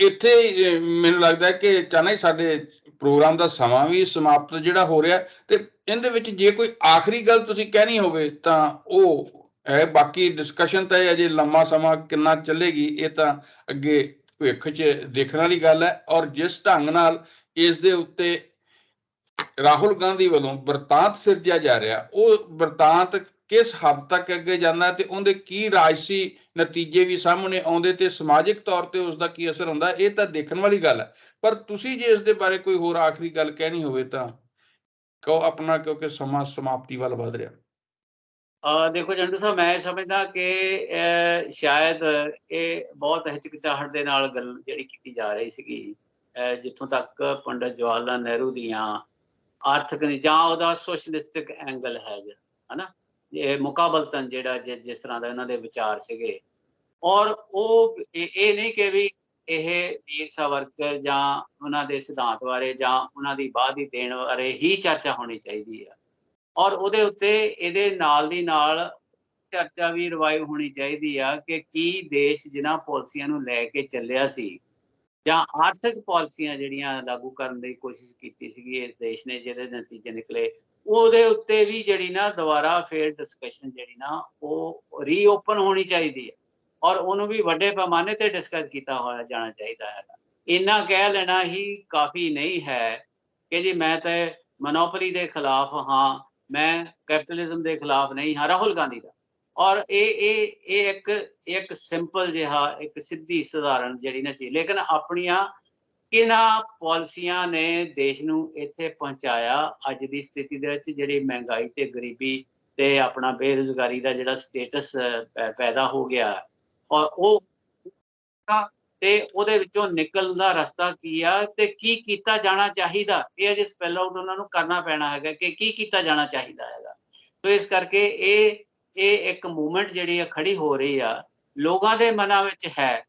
ਇੱਥੇ ਮੈਨੂੰ ਲੱਗਦਾ ਕਿ ਚਾਹਨਾ ਹੀ ਸਾਡੇ ਪ੍ਰੋਗਰਾਮ ਦਾ ਸਮਾਂ ਵੀ ਸਮਾਪਤ ਜਿਹੜਾ ਹੋ ਰਿਹਾ ਤੇ ਇਹਦੇ ਵਿੱਚ ਜੇ ਕੋਈ ਆਖਰੀ ਗੱਲ ਤੁਸੀਂ ਕਹਿਣੀ ਹੋਵੇ ਤਾਂ ਉਹ ਹੈ। ਬਾਕੀ ਡਿਸਕਸ਼ਨ ਤਾਂ ਇਹ ਅਜੇ ਲੰਮਾ ਸਮਾਂ ਕਿੰਨਾ ਚੱਲੇਗੀ ਇਹ ਤਾਂ ਅੱਗੇ ਭਵਿੱਖ 'ਚ ਦੇਖਣ ਵਾਲੀ ਗੱਲ ਹੈ। ਔਰ ਜਿਸ ਢੰਗ ਨਾਲ ਇਸ ਦੇ ਉੱਤੇ ਰਾਹੁਲ ਗਾਂਧੀ ਵੱਲੋਂ ਬਿਰਤਾਂਤ ਸਿਰਜਿਆ ਜਾ ਰਿਹਾ ਉਹ ਬਿਰਤਾਂਤ ਕਿਸ ਹੱਦ ਤੱਕ ਅੱਗੇ ਜਾਂਦਾ ਤੇ ਉਹਦੇ ਕੀ ਰਾਜਸੀ ਨਤੀਜੇ ਵੀ ਸਾਹਮਣੇ ਆਉਂਦੇ ਤੇ ਸਮਾਜਿਕ ਤੌਰ ਤੇ ਉਸਦਾ ਕੀ ਅਸਰ ਹੁੰਦਾ ਇਹ ਤਾਂ ਦੇਖਣ ਵਾਲੀ ਗੱਲ ਹੈ। ਪਰ ਤੁਸੀਂ ਜੇ ਇਸ ਦੇ ਬਾਰੇ ਕੋਈ ਹੋਰ ਆਖਰੀ ਗੱਲ ਕਹਿਣੀ ਹੋਵੇ ਤਾਂ ਕਹੋ ਆਪਣਾ, ਕਿਉਂਕਿ ਸਮਾਂ ਸਮਾਪਤੀ ਵੱਲ ਵਧ ਰਿਹਾ। ਦੇਖੋ ਜੰਡੂ ਸਾਹਿਬ, ਮੈਂ ਸਮਝਦਾ ਕਿ ਸ਼ਾਇਦ ਇਹ ਬਹੁਤ ਹਿਚਕਿਚਾਹਟ ਦੇ ਨਾਲ ਗੱਲ ਜਿਹੜੀ ਕੀਤੀ ਜਾ ਰਹੀ ਸੀਗੀ ਜਿੱਥੋਂ ਤੱਕ ਪੰਡਿਤ ਜਵਾਹਰ ਲਾਲ ਨਹਿਰੂ ਦੀਆਂ ਆਰਥਿਕ ਜਾਂ ਉਹਦਾ ਸੋਸ਼ਲਿਸਟਿਕ ਐਂਗਲ ਹੈ ਜਿਹੜਾ ਹਨਾ, ਇਹ ਮੁਕਾਬਲਤਨ ਜਿਹੜਾ ਜਿਸ ਤਰ੍ਹਾਂ ਦਾ ਇਹਨਾਂ ਦੇ ਵਿਚਾਰ ਸੀਗੇ ਔਰ ਉਹ ਇਹ ਨਹੀਂ ਕਿ ਵੀ ਇਹ ਵੀਰ ਸਾਵਰਕਰ ਜਾਂ ਉਹਨਾਂ ਦੇ ਸਿਧਾਂਤ ਬਾਰੇ ਜਾਂ ਉਹਨਾਂ ਦੀ ਬਾਅਦ ਦੀ ਦੇਣ ਬਾਰੇ ਹੀ ਚਰਚਾ ਹੋਣੀ ਚਾਹੀਦੀ ਆ ਔਰ ਉਹਦੇ ਉੱਤੇ ਇਹਦੇ ਨਾਲ ਦੀ ਨਾਲ ਚਰਚਾ ਵੀ ਰਿਵਾਈਵ ਹੋਣੀ ਚਾਹੀਦੀ ਆ ਕਿ ਕੀ ਦੇਸ਼ ਜਿਨ੍ਹਾਂ ਪਾਲਿਸੀਆਂ ਨੂੰ ਲੈ ਕੇ ਚੱਲਿਆ ਸੀ ਜਾਂ ਆਰਥਿਕ ਪਾਲਿਸੀਆਂ ਜਿਹੜੀਆਂ ਲਾਗੂ ਕਰਨ ਦੀ ਕੋਸ਼ਿਸ਼ ਕੀਤੀ ਸੀਗੀ ਇਸ ਦੇਸ਼ ਨੇ ਜਿਹਦੇ ਨਤੀਜੇ ਨਿਕਲੇ ਉਹਦੇ ਉੱਤੇ ਵੀ ਜਿਹੜੀ ਨਾ ਦੁਬਾਰਾ ਫੇਰ ਡਿਸਕਸ਼ਨ ਜਿਹੜੀ ਨਾ ਉਹ ਰੀਓਪਨ ਹੋਣੀ ਚਾਹੀਦੀ ਹੈ ਔਰ ਉਹਨੂੰ ਵੀ ਵੱਡੇ ਪੈਮਾਨੇ ਤੇ ਡਿਸਕਸ ਕੀਤਾ ਹੋਇਆ ਜਾਣਾ ਚਾਹੀਦਾ ਹੈ। ਇੰਨਾ ਕਹਿ ਲੈਣਾ ਹੀ ਕਾਫੀ ਨਹੀਂ ਹੈ ਕਿ ਜੀ ਮੈਂ ਤਾਂ ਮੋਨੋਪੋਲੀ ਦੇ ਖਿਲਾਫ ਹਾਂ, ਮੈਂ ਕੈਪੀਟਲਿਜ਼ਮ ਦੇ ਖਿਲਾਫ ਨਹੀਂ ਹਾਂ, ਰਾਹੁਲ ਗਾਂਧੀ ਦਾ। ਔਰ ਇਹ ਇੱਕ ਸਿੰਪਲ ਜਿਹਾ ਇੱਕ ਸਿੱਧੀ ਸਧਾਰਨ ਜਿਹੜੀ ਨਾ ਚੀਜ਼, ਲੇਕਿਨ ਆਪਣੀਆਂ ਕਿਹਨਾਂ ਪਾਲਿਸੀਆਂ ਨੇ ਦੇਸ਼ ਨੂੰ ਇੱਥੇ ਪਹੁੰਚਾਇਆ ਅੱਜ ਦੀ ਸਥਿਤੀ ਦੇ ਵਿੱਚ ਜਿਹੜੀ ਮਹਿੰਗਾਈ ਤੇ ਗਰੀਬੀ ਤੇ ਆਪਣਾ ਬੇਰੁਜ਼ਗਾਰੀ ਦਾ ਜਿਹੜਾ ਸਟੇਟਸ ਪੈਦਾ ਹੋ ਗਿਆ ਔਰ ਉਹ ਤੇ ਉਹਦੇ ਵਿੱਚੋਂ ਨਿਕਲਣ ਦਾ ਰਸਤਾ ਕੀ ਆ ਤੇ ਕੀ ਕੀਤਾ ਜਾਣਾ ਚਾਹੀਦਾ, ਇਹ ਅਜੇ ਸਪੈਲ ਆਊਟ ਉਹਨਾਂ ਨੂੰ ਕਰਨਾ ਪੈਣਾ ਹੈਗਾ ਕਿ ਕੀ ਕੀਤਾ ਜਾਣਾ ਚਾਹੀਦਾ ਹੈਗਾ। ਸੋ ਇਸ ਕਰਕੇ ਇਹ ਇੱਕ ਮੂਵਮੈਂਟ ਜਿਹੜੀ ਆ ਖੜੀ ਹੋ ਰਹੀ ਆ, ਲੋਕਾਂ ਦੇ ਮਨਾਂ ਵਿੱਚ ਹੈ।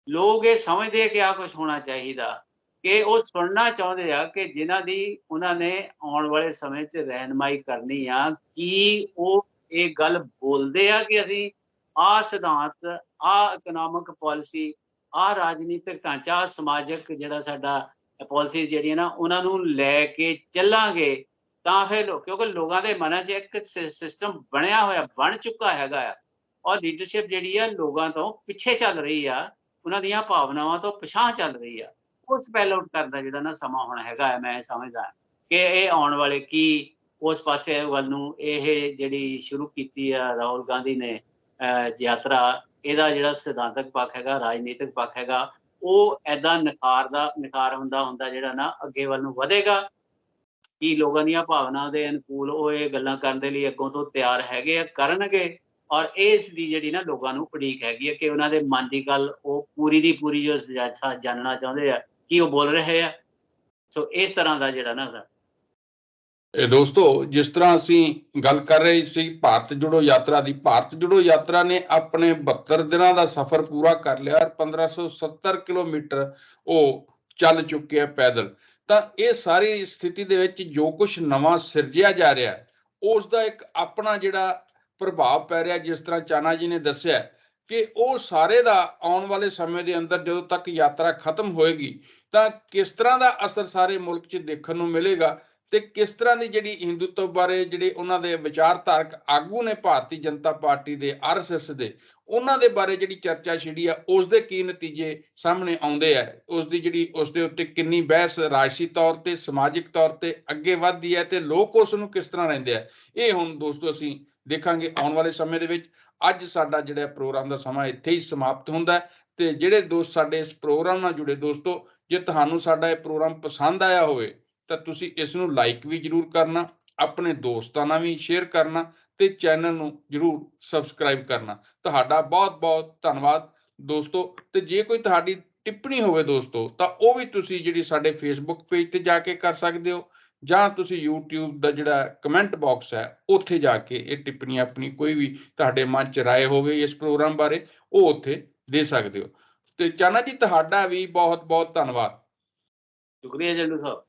ਲੋਕ ਇਹ ਸਮਝਦੇ ਆ ਕਿ ਆਹ ਕੁਛ ਹੋਣਾ ਚਾਹੀਦਾ, ਕਿ ਉਹ ਸੁਣਨਾ ਚਾਹੁੰਦੇ ਆ ਕਿ ਜਿਨ੍ਹਾਂ ਦੀ ਉਹਨਾਂ ਨੇ ਆਉਣ ਵਾਲੇ ਸਮੇਂ 'ਚ ਰਹਿਨੁਮਾਈ ਕਰਨੀ ਆ, ਕੀ ਉਹ ਇਹ ਗੱਲ ਬੋਲਦੇ ਆ ਕਿ ਅਸੀਂ ਆਹ ਸਿਧਾਂਤ, ਆਹ ਇਕਨੋਮਿਕ ਪਾਲਿਸੀ, ਆਹ ਰਾਜਨੀਤਿਕ ਢਾਂਚਾ, ਆਹ ਸਮਾਜਿਕ ਜਿਹੜਾ ਸਾਡਾ ਪਾਲਿਸੀ ਜਿਹੜੀਆਂ ਨਾ ਉਹਨਾਂ ਨੂੰ ਲੈ ਕੇ ਚੱਲਾਂਗੇ, ਤਾਂ ਫਿਰ ਕਿਉਂਕਿ ਲੋਕਾਂ ਦੇ ਮਨਾਂ 'ਚ ਇੱਕ ਸਿਸਟਮ ਬਣਿਆ ਹੋਇਆ, ਬਣ ਚੁੱਕਾ ਹੈਗਾ ਆ, ਔਰ ਲੀਡਰਸ਼ਿਪ ਜਿਹੜੀ ਆ ਲੋਕਾਂ ਤੋਂ ਪਿੱਛੇ ਚੱਲ ਰਹੀ ਆ, ਉਹਨਾਂ ਦੀਆਂ ਭਾਵਨਾਵਾਂ ਤੋਂ ਪਿਛਾਂਹ ਚੱਲ ਰਹੀ ਆ। ਉਹ ਸਪੈਲ ਆਊਟ ਕਰਨ ਦਾ ਜਿਹੜਾ ਨਾ ਸਮਾਂ ਹੁਣ ਹੈਗਾ ਹੈ, ਮੈਂ ਸਮਝਦਾ ਕਿ ਇਹ ਆਉਣ ਵਾਲੇ ਕੀ ਉਸ ਪਾਸੇ ਵੱਲ ਨੂੰ ਇਹ ਜਿਹੜੀ ਸ਼ੁਰੂ ਕੀਤੀ ਆ ਰਾਹੁਲ ਗਾਂਧੀ ਨੇ ਯਾਤਰਾ, ਇਹਦਾ ਜਿਹੜਾ ਸਿਧਾਂਤਕ ਪੱਖ ਹੈਗਾ, ਰਾਜਨੀਤਿਕ ਪੱਖ ਹੈਗਾ, ਉਹ ਏਦਾਂ ਨਿਖਾਰ ਹੁੰਦਾ ਜਿਹੜਾ ਨਾ ਅੱਗੇ ਵੱਲ ਨੂੰ ਵਧੇਗਾ। ਕਿ ਲੋਕਾਂ ਦੀਆਂ ਭਾਵਨਾ ਦੇ ਅਨੁਕੂਲ ਉਹ ਇਹ ਗੱਲਾਂ ਕਰਨ ਦੇ ਲਈ ਅੱਗੋਂ ਤੋਂ ਤਿਆਰ ਹੈਗੇ ਆ, ਕਰਨਗੇ। ਔਰ ਇਸ ਦੀ ਜਿਹੜੀ ਨਾ ਲੋਕਾਂ ਨੂੰ ਉਡੀਕ ਹੈਗੀ ਹੈ ਕਿ ਉਹਨਾਂ ਦੇ ਮਨ ਦੀ ਗੱਲ ਉਹ ਪੂਰੀ ਦੀ ਪੂਰੀ ਜੋ ਜਾਣਨਾ ਚਾਹੁੰਦੇ ਆ ਕੀ ਉਹ ਬੋਲ ਰਹੇ ਆ। ਸੋ ਇਸ ਤਰ੍ਹਾਂ ਦਾ ਜਿਹੜਾ ਨਾ ਇਹ ਦੋਸਤੋ, ਜਿਸ ਤਰ੍ਹਾਂ ਅਸੀਂ ਗੱਲ ਕਰ ਰਹੇ ਸੀ ਭਾਰਤ ਜੋੜੋ ਯਾਤਰਾ ਦੀ, ਭਾਰਤ ਜੋੜੋ ਯਾਤਰਾ ਨੇ ਆਪਣੇ 72 ਦਿਨਾਂ ਦਾ ਸਫ਼ਰ ਪੂਰਾ ਕਰ ਲਿਆ ਔਰ 1570 ਕਿਲੋਮੀਟਰ ਉਹ ਚੱਲ ਚੁੱਕੇ ਆ ਪੈਦਲ। ਤਾਂ ਇਹ ਸਾਰੀ ਸਥਿਤੀ ਦੇ ਵਿੱਚ ਜੋ ਕੁਝ ਨਵਾਂ ਸਿਰਜਿਆ ਜਾ ਰਿਹਾ ਉਸ ਦਾ ਇੱਕ ਆਪਣਾ ਜਿਹੜਾ ਪ੍ਰਭਾਵ ਪੈ ਰਿਹਾ, ਜਿਸ ਤਰ੍ਹਾਂ ਚਾਨਾ ਜੀ ਨੇ ਦੱਸਿਆ ਕਿ ਉਹ ਸਾਰੇ ਦਾ ਆਉਣ ਵਾਲੇ ਸਮੇਂ ਦੇ ਅੰਦਰ ਜਦੋਂ ਤੱਕ ਯਾਤਰਾ ਖਤਮ ਹੋਏਗੀ ਤਾਂ ਕਿਸ ਤਰ੍ਹਾਂ ਦਾ ਅਸਰ ਸਾਰੇ ਮੁਲਕ 'ਚ ਦੇਖਣ ਨੂੰ ਮਿਲੇਗਾ ਤੇ ਕਿਸ ਤਰ੍ਹਾਂ ਦੀ ਜਿਹੜੀ ਹਿੰਦੂਤਵ ਬਾਰੇ ਜਿਹੜੇ ਉਹਨਾਂ ਦੇ ਵਿਚਾਰਧਾਰਕ ਆਗੂ ਨੇ ਭਾਰਤੀ ਜਨਤਾ ਪਾਰਟੀ ਦੇ, ਆਰਐਸਐਸ ਦੇ, ਉਹਨਾਂ ਦੇ ਬਾਰੇ ਜਿਹੜੀ ਚਰਚਾ ਛਿੜੀ ਆ ਉਸ ਦੇ ਕੀ ਨਤੀਜੇ ਸਾਹਮਣੇ ਆਉਂਦੇ ਆ, ਉਸ ਦੀ ਜਿਹੜੀ ਉਸ ਦੇ ਉੱਤੇ ਕਿੰਨੀ ਬਹਿਸ ਰਾਜਸੀ ਤੌਰ ਤੇ, ਸਮਾਜਿਕ ਤੌਰ ਤੇ ਅੱਗੇ ਵੱਧਦੀ ਹੈ ਤੇ ਲੋਕ ਉਸ ਨੂੰ ਕਿਸ ਤਰ੍ਹਾਂ ਰਹਿੰਦੇ ਆ, ਇਹ ਹੁਣ ਦੋਸਤੋ ਅਸੀਂ ਦੇਖਾਂਗੇ ਆਉਣ ਵਾਲੇ ਸਮੇਂ ਦੇ ਵਿੱਚ। ਅੱਜ ਸਾਡਾ ਜਿਹੜਾ ਪ੍ਰੋਗਰਾਮ ਦਾ ਸਮਾਂ ਇੱਥੇ ਹੀ ਸਮਾਪਤ ਹੁੰਦਾ ਤੇ ਜਿਹੜੇ ਦੋਸਤ ਸਾਡੇ ਇਸ ਪ੍ਰੋਗਰਾਮ ਨਾਲ ਜੁੜੇ ਦੋਸਤੋ, ਜੇ ਤੁਹਾਨੂੰ ਸਾਡਾ ਇਹ ਪ੍ਰੋਗਰਾਮ ਪਸੰਦ ਆਇਆ ਹੋਵੇ ਤਾਂ ਤੁਸੀਂ ਇਸ ਨੂੰ ਲਾਈਕ ਵੀ ਜ਼ਰੂਰ ਕਰਨਾ, ਆਪਣੇ ਦੋਸਤਾਂ ਨਾਲ ਵੀ ਸ਼ੇਅਰ ਕਰਨਾ ਤੇ ਚੈਨਲ ਨੂੰ ਜ਼ਰੂਰ ਸਬਸਕ੍ਰਾਈਬ ਕਰਨਾ। ਤੁਹਾਡਾ ਬਹੁਤ ਬਹੁਤ ਧੰਨਵਾਦ ਦੋਸਤੋ। ਤੇ ਜੇ ਕੋਈ ਤੁਹਾਡੀ ਟਿੱਪਣੀ ਹੋਵੇ ਦੋਸਤੋ ਤਾਂ ਉਹ ਵੀ ਤੁਸੀਂ ਜਿਹੜੀ ਸਾਡੇ ਫੇਸਬੁੱਕ ਪੇਜ ਤੇ ਜਾ ਕੇ ਕਰ ਸਕਦੇ ਹੋ, ਜਾਂ ਤੁਸੀਂ YouTube ਦਾ ਜਿਹੜਾ ਕਮੈਂਟ ਬਾਕਸ ਹੈ ਉੱਥੇ ਜਾ ਕੇ ਇਹ ਟਿੱਪਣੀ ਆਪਣੀ ਕੋਈ ਵੀ ਤੁਹਾਡੇ ਮਨ 'ਚ ਰਾਏ ਹੋਵੇ ਇਸ ਪ੍ਰੋਗਰਾਮ ਬਾਰੇ ਉਹ ਉੱਥੇ ਦੇ ਸਕਦੇ ਹੋ। ਤੇ ਚਾਨਾ ਜੀ ਤੁਹਾਡਾ ਵੀ ਬਹੁਤ ਬਹੁਤ ਧੰਨਵਾਦ। ਸ਼ੁਕਰੀਆ ਜੰਡੂ ਸਾਹਿਬ।